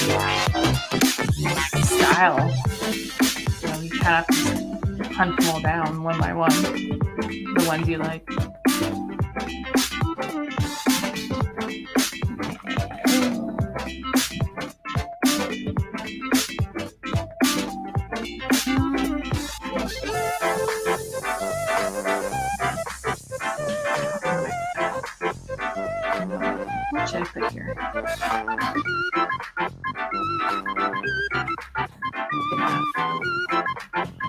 style. You kind of have to hunt them all down one by one. The ones you like. What should I put here?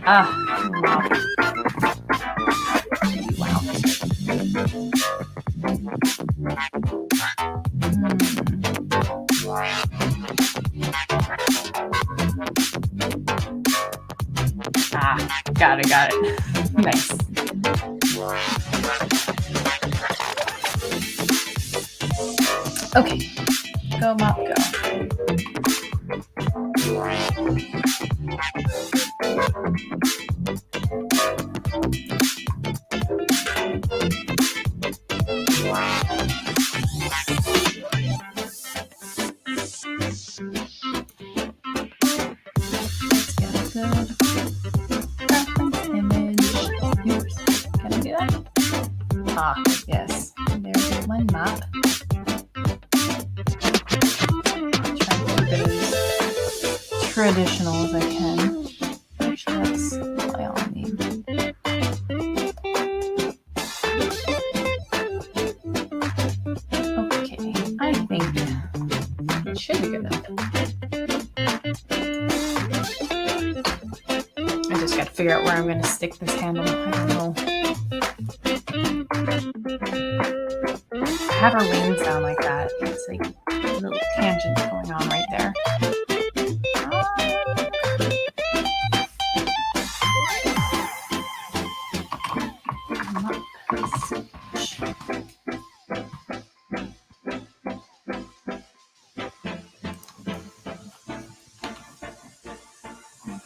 Wow. Got it. Nice. Okay, go mop, go. Yes. There's one map. Try to keep it as traditional as I can. Actually, that's all I need. Okay, I think it should be good enough. I just got to figure out where I'm going to stick this handle. I don't know. Have a ring sound like that. It's like a little tangent going on right there.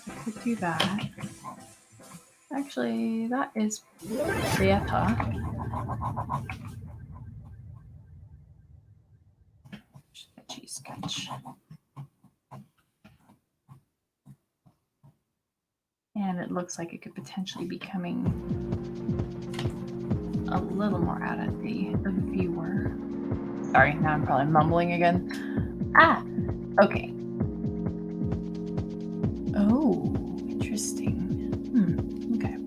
I could do that. Actually, that is Prieta. Sketch. And it looks like it could potentially be coming a little more out of the viewer. Sorry, now I'm probably mumbling again. Okay. Oh, interesting. Okay.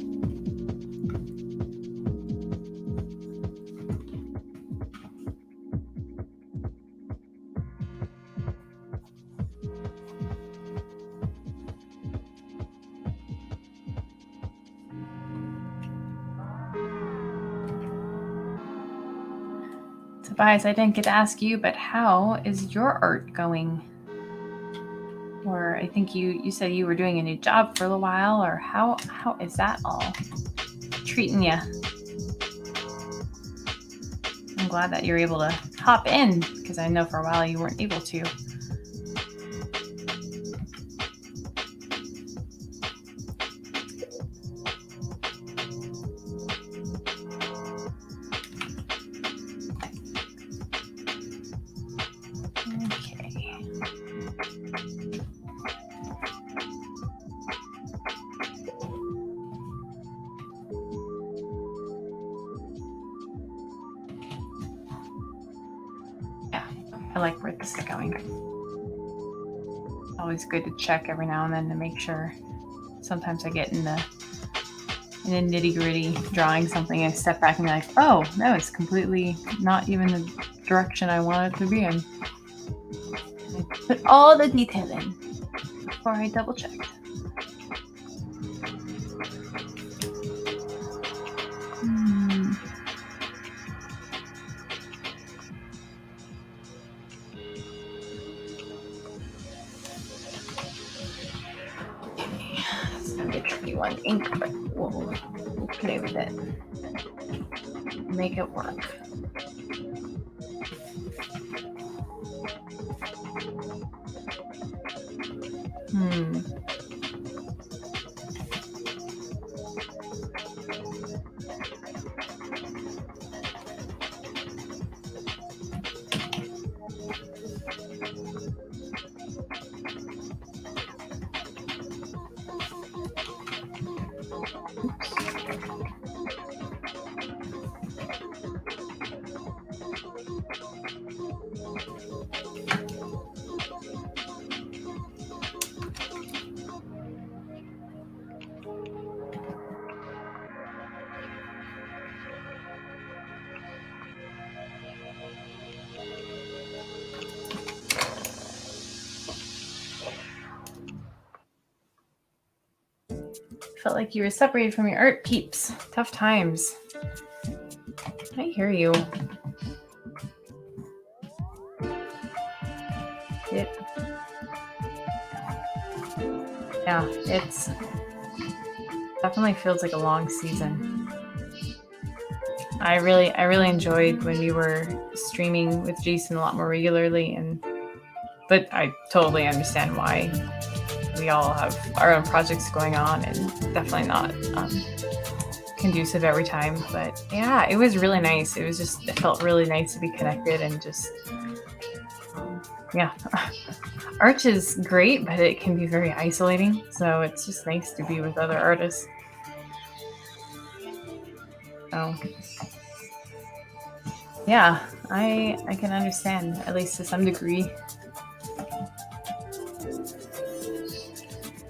Tobias, I didn't get to ask you, but how is your art going? Or I think you said you were doing a new job for a little while, or how is that all treating you? I'm glad that you're able to hop in, because I know for a while you weren't able to. I like where this is going. Always good to check every now and then to make sure. Sometimes I get in a nitty-gritty drawing something and step back and be like, oh, no, it's completely not even the direction I want it to be in. I put all the detail in before I double check. one ink, but we'll play with it. Make it work. Felt like you were separated from your art peeps. Tough times. I hear you. Yeah, it's definitely feels like a long season. I really enjoyed when we were streaming with Jason a lot more regularly, but I totally understand why. We all have our own projects going on, and definitely not conducive every time. But yeah, it was really nice. It felt really nice to be connected and just, yeah. Art is great, but it can be very isolating. So it's just nice to be with other artists. So yeah, I can understand, at least to some degree.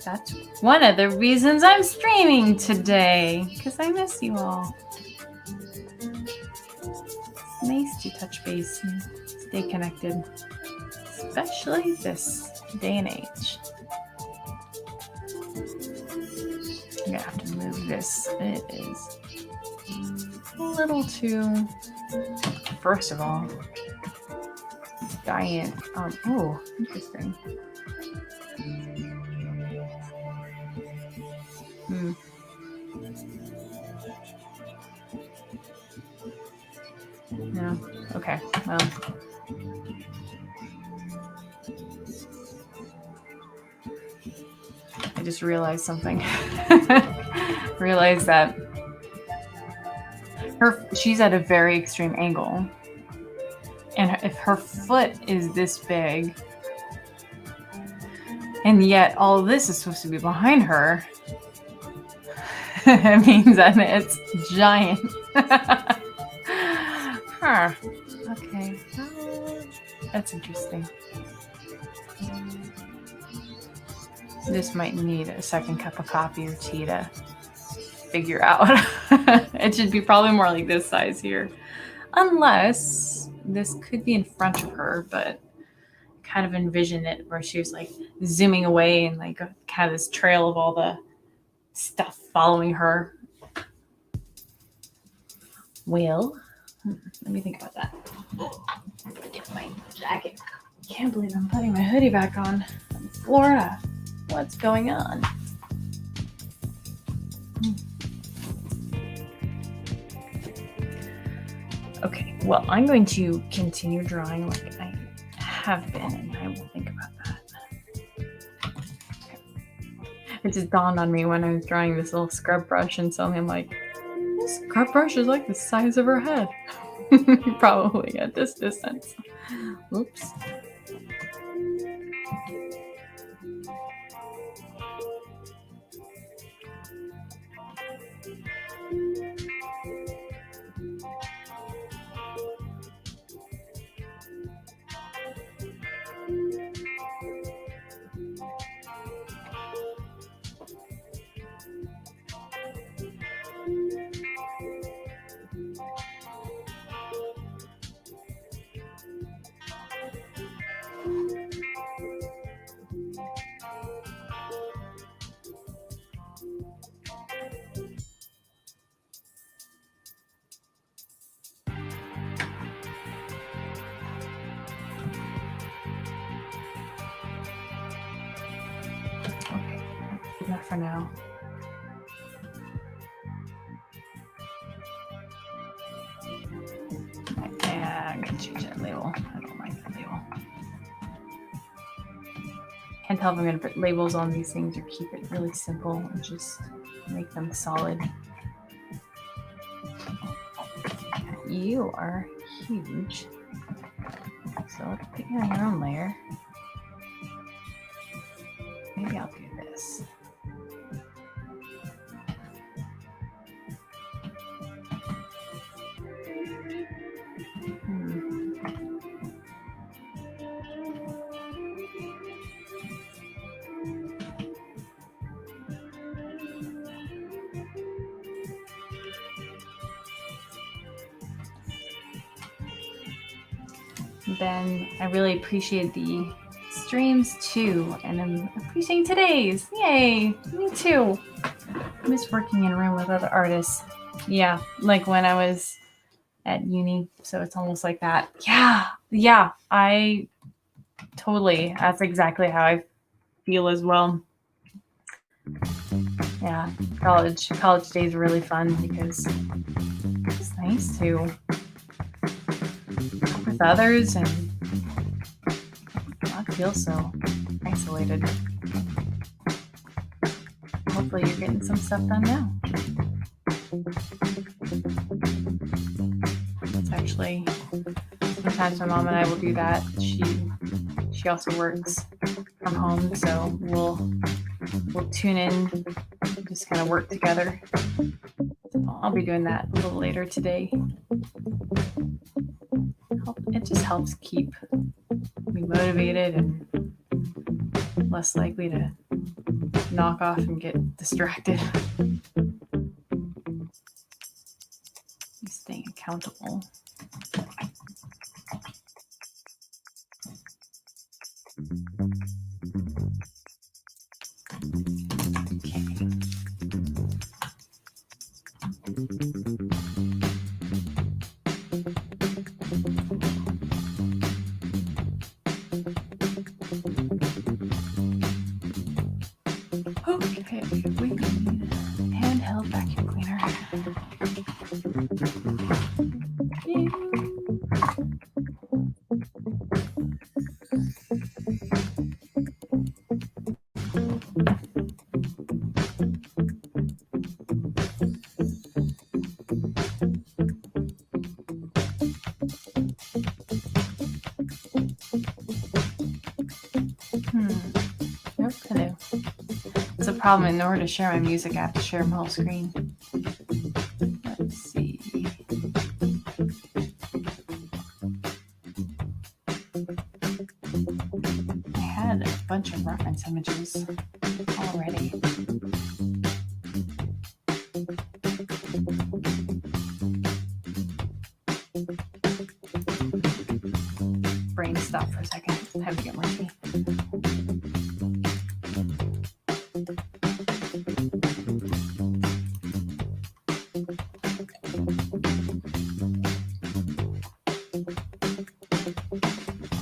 That's one of the reasons I'm streaming today, because I miss you all. It's nice to touch base and stay connected, especially this day and age. I'm gonna have to move this. It is a little too, first of all, giant. Oh, interesting. No. Okay. Well. I just realized something. Realized that she's at a very extreme angle. And if her foot is this big, and yet all of this is supposed to be behind her, it means that it's giant. Huh. Okay. That's interesting. This might need a second cup of coffee or tea to figure out. It should be probably more like this size here. Unless this could be in front of her, but kind of envision it where she was like zooming away and like kind of this trail of all the stuff following her. Well, let me think about that. Get my jacket. Can't believe I'm putting my hoodie back on. I'm in Florida. What's going on? Okay, well, I'm going to continue drawing like I have been, and I will think about that. Okay. It just dawned on me when I was drawing this little scrub brush, and suddenly I'm like, this scrub brush is like the size of her head. Probably at this distance. Oops. Enough for now. can change that label. I don't like that label. Can't tell if I'm going to put labels on these things or keep it really simple and just make them solid. You are huge. So let's put you on your own layer. Maybe I'll do this. Ben, I really appreciate the streams too, and I'm appreciating today's. Yay, me too. I miss working in a room with other artists. Yeah, like when I was at uni, so it's almost like that. Yeah, I totally, that's exactly how I feel as well. Yeah, college days are really fun because it's nice to work with others and not feel so isolated. Hopefully you're getting some stuff done now. It's actually, sometimes my mom and I will do that. She also works from home, so we'll tune in, just kind of work together. So I'll be doing that a little later today. It just helps keep me motivated and less likely to knock off and get distracted. Staying accountable. Okay, we need a handheld vacuum cleaner. Nope, hello. It's a problem. In order to share my music, I have to share my whole screen. Let's see. I had a bunch of reference images already. Brain stop for a second. Time to get my tea.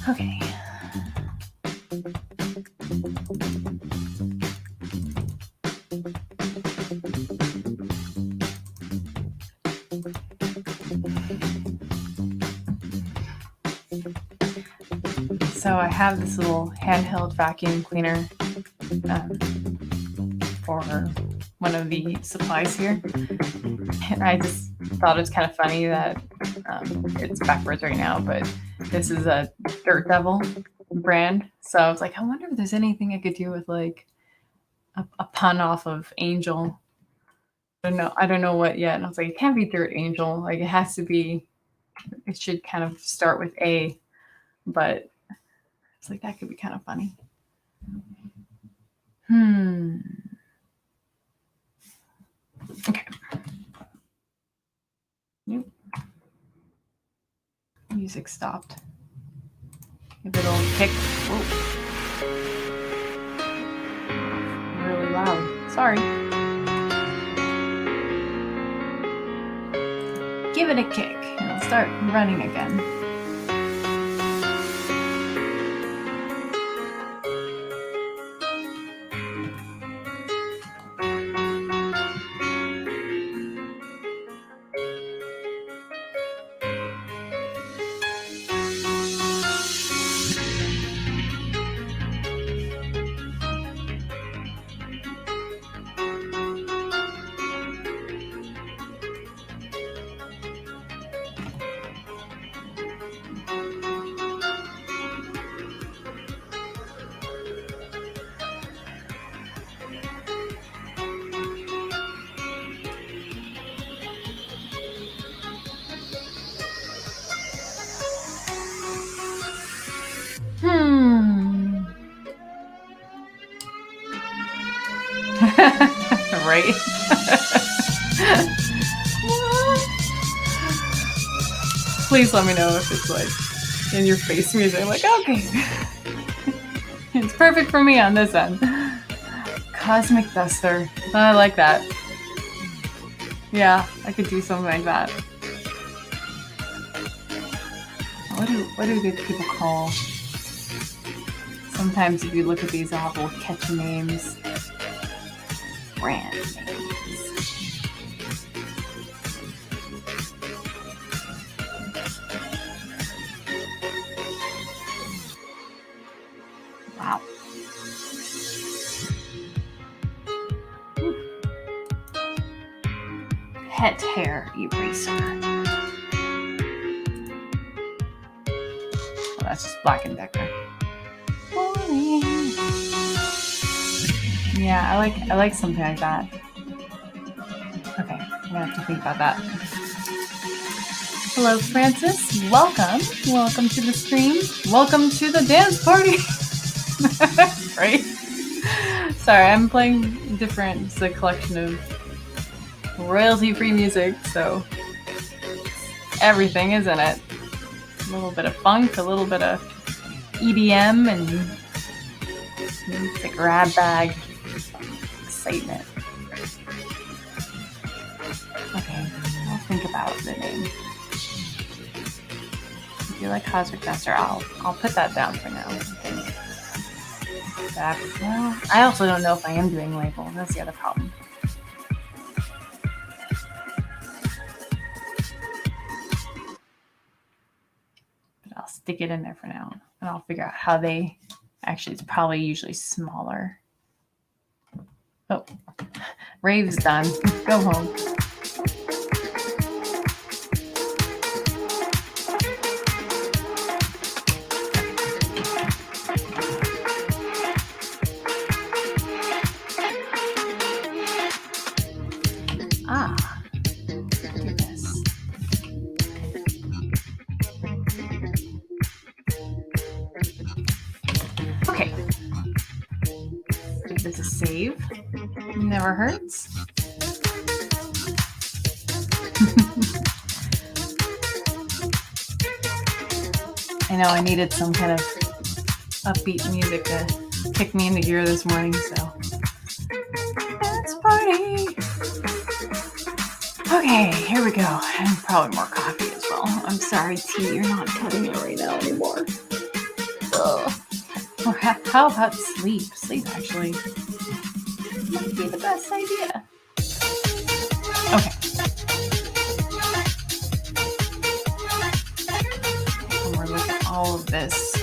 Okay. So I have this little handheld vacuum cleaner for one of the supplies here. And I just thought it was kind of funny that it's backwards right now, but this is a Dirt Devil brand. So I was like, I wonder if there's anything I could do with like a pun off of Angel. I don't know what yet. And I was like, it can't be Dirt Angel. Like it has to be, it should kind of start with A, but it's like, that could be kind of funny. Okay. Nope. Music stopped. Give it a little kick. Whoa. Really loud. Sorry. Give it a kick and it'll start running again. right? Please let me know if it's like in your face music. Like, okay. It's perfect for me on this end. Cosmic Duster. I like that. Yeah, I could do something like that. What do good people call? Sometimes if you look at these, they'll have little catchy names. Brand names. Wow. Pet hair eraser. Oh, that's just Black & Decker. Yeah, I like something like that. Okay, I'm gonna have to think about that. Hello, Francis. Welcome. Welcome to the stream. Welcome to the dance party. Right? Sorry, I'm playing different. It's a collection of royalty-free music, so everything is in it. A little bit of funk, a little bit of EDM, and it's a grab bag excitement. Okay, I'll think about the name. If you like Cosmic Duster, I'll put that down for now. Well, I also don't know if I am doing label. That's the other problem. But I'll stick it in there for now, and I'll figure out how they. Actually, it's probably usually smaller. Oh, rave's done. Go home. Do this. Okay. Give this a save. Never hurts. I know I needed some kind of upbeat music to kick me into gear this morning, so. Let's party! Okay, here we go. And probably more coffee as well. I'm sorry, tea, you're not cutting it right now anymore. Ugh. Or how about sleep? Sleep actually might be the best idea. Okay. And we're looking at all of this.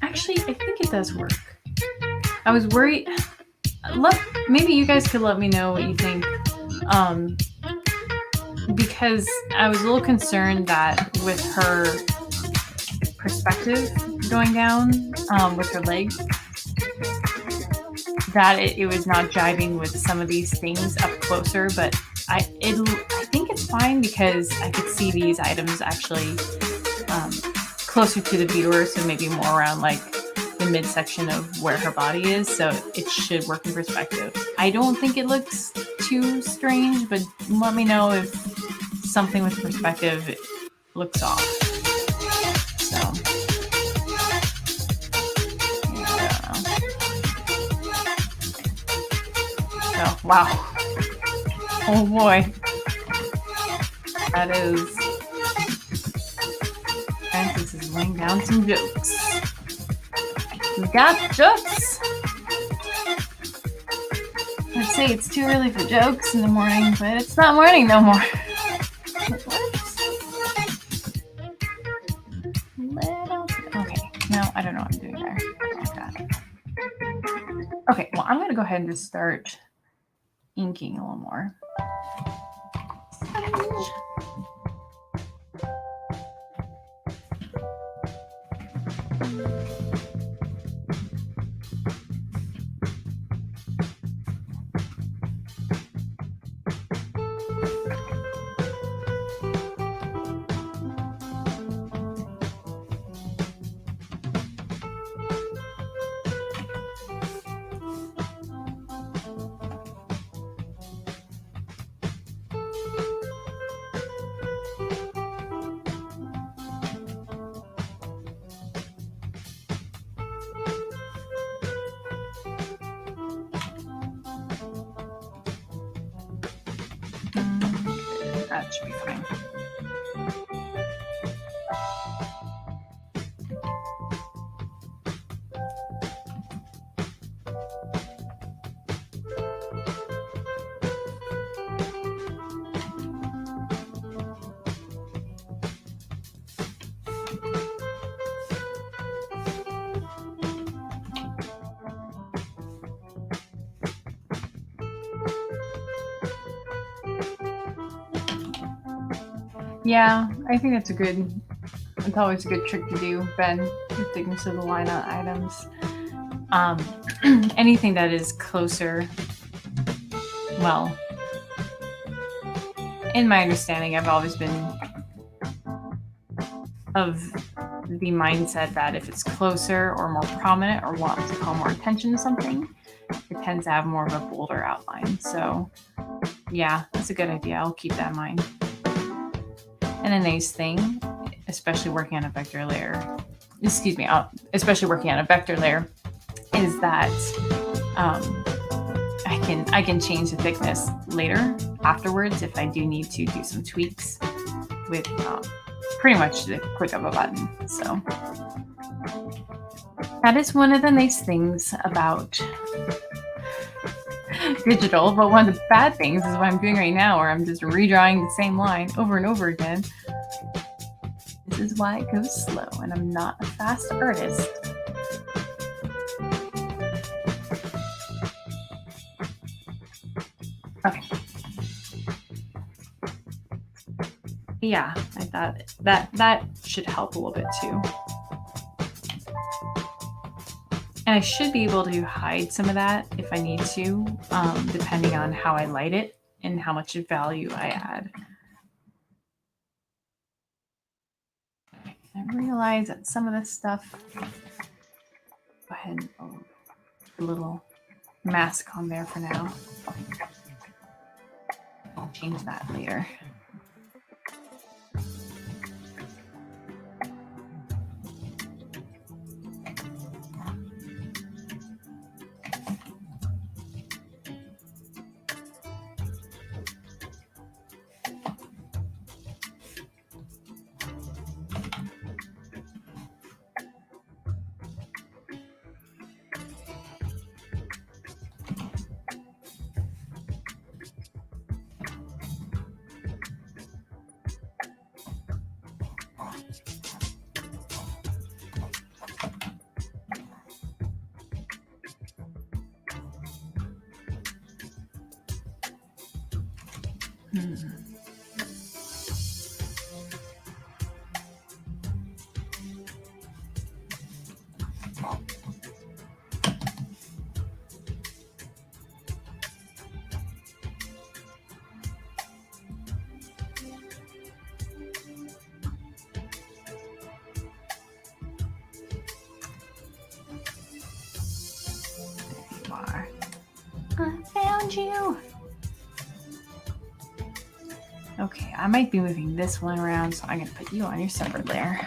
Actually, I think it does work. I was worried. Maybe you guys could let me know what you think. Because I was a little concerned that with her perspective going down with her leg, that it was not jiving with some of these things up closer. But I think it's fine because I could see these items actually closer to the viewer, so maybe more around like the midsection of where her body is, so it should work in perspective. I don't think it looks too strange, but let me know if something with perspective looks off. So, yeah, I don't know. Oh, wow. Oh boy. That is... Francis is laying down some jokes. We got jokes. I'd say it's too early for jokes in the morning, but it's not morning no more. Okay, no, I don't know what I'm doing there. Like that. Okay, well, I'm going to go ahead and just start inking a little more. That should be fine. Yeah, I think it's always a good trick to do, Ben, the thickness of the line on items. Anything that is closer, well, in my understanding, I've always been of the mindset that if it's closer or more prominent or wants to call more attention to something, it tends to have more of a bolder outline. So yeah, that's a good idea. I'll keep that in mind. And a nice thing, especially working on a vector layer, is that I can change the thickness later afterwards if I do need to do some tweaks with pretty much the click of a button. So that is one of the nice things about digital, but one of the bad things is what I'm doing right now, where I'm just redrawing the same line over and over again. This is why it goes slow, and I'm not a fast artist. Okay. Yeah, I thought that should help a little bit too. And I should be able to hide some of that if I need to, depending on how I light it and how much value I add. I realize that some of this stuff, go ahead and put a little mask on there for now. I'll change that later. I found you. Okay, I might be moving this one around, so I'm going to put you on your separate layer.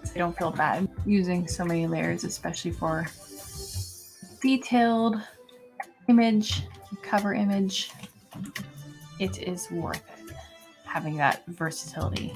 So I don't feel bad using so many layers, especially for detailed image, cover image. It is worth it, having that versatility.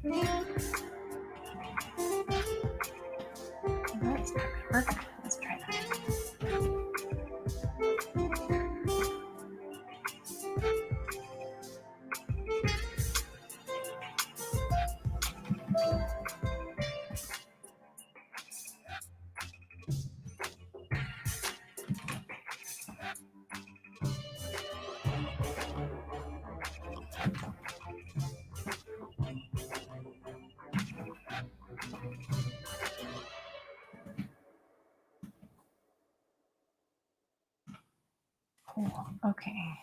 That's perfect. Let's try that. Cool. Okay.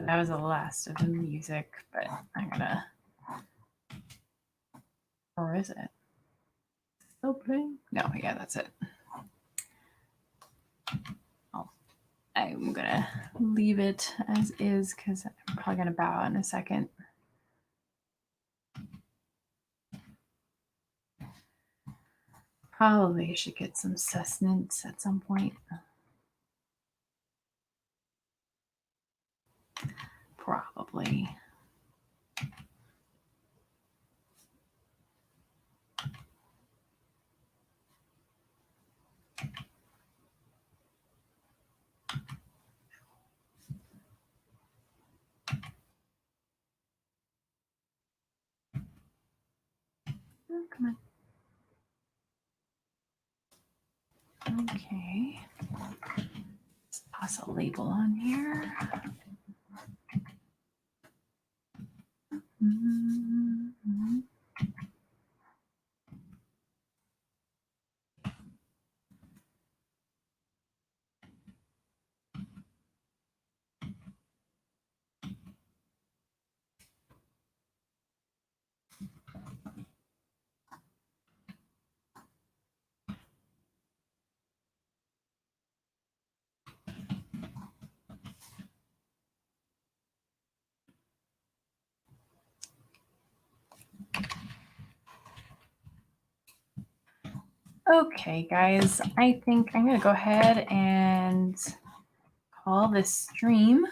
that was the last of the music, but I'm gonna. Or is it? Still playing? No, yeah, that's it. I'm gonna leave it as is because I'm probably gonna bow out in a second. Probably should get some sustenance at some point. Probably. Oh, come on. Okay. Let's toss a label on here. Mm-hmm. Okay, guys, I think I'm going to go ahead and call this stream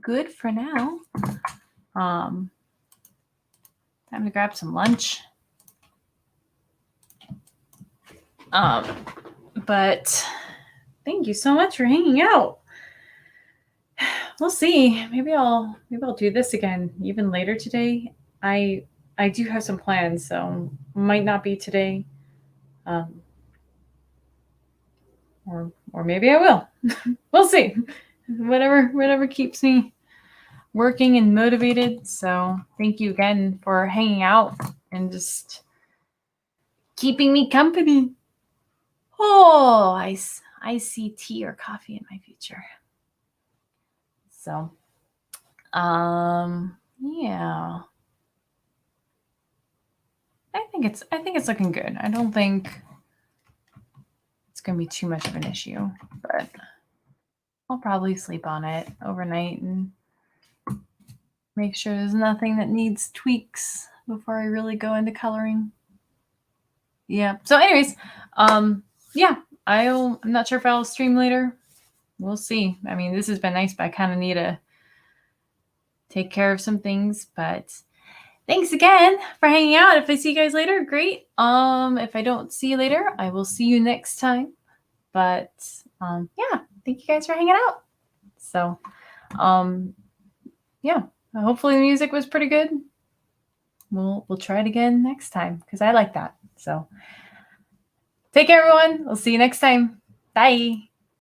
good for now. Time to grab some lunch. But thank you so much for hanging out. We'll see. Maybe I'll do this again even later today. I do have some plans, so might not be today. Or maybe I will. We'll see. Whatever keeps me working and motivated. So thank you again for hanging out and just keeping me company. Oh, I see tea or coffee in my future. So, yeah. I think it's looking good. I don't think it's going to be too much of an issue, but I'll probably sleep on it overnight and make sure there's nothing that needs tweaks before I really go into coloring. Yeah. So anyways, yeah, I'm not sure if I'll stream later. We'll see. I mean, this has been nice, but I kind of need to take care of some things, but thanks again for hanging out. If I see you guys later, great. If I don't see you later, I will see you next time. But yeah, thank you guys for hanging out. So yeah, hopefully the music was pretty good. We'll try it again next time because I like that. So take care, everyone. We'll see you next time. Bye.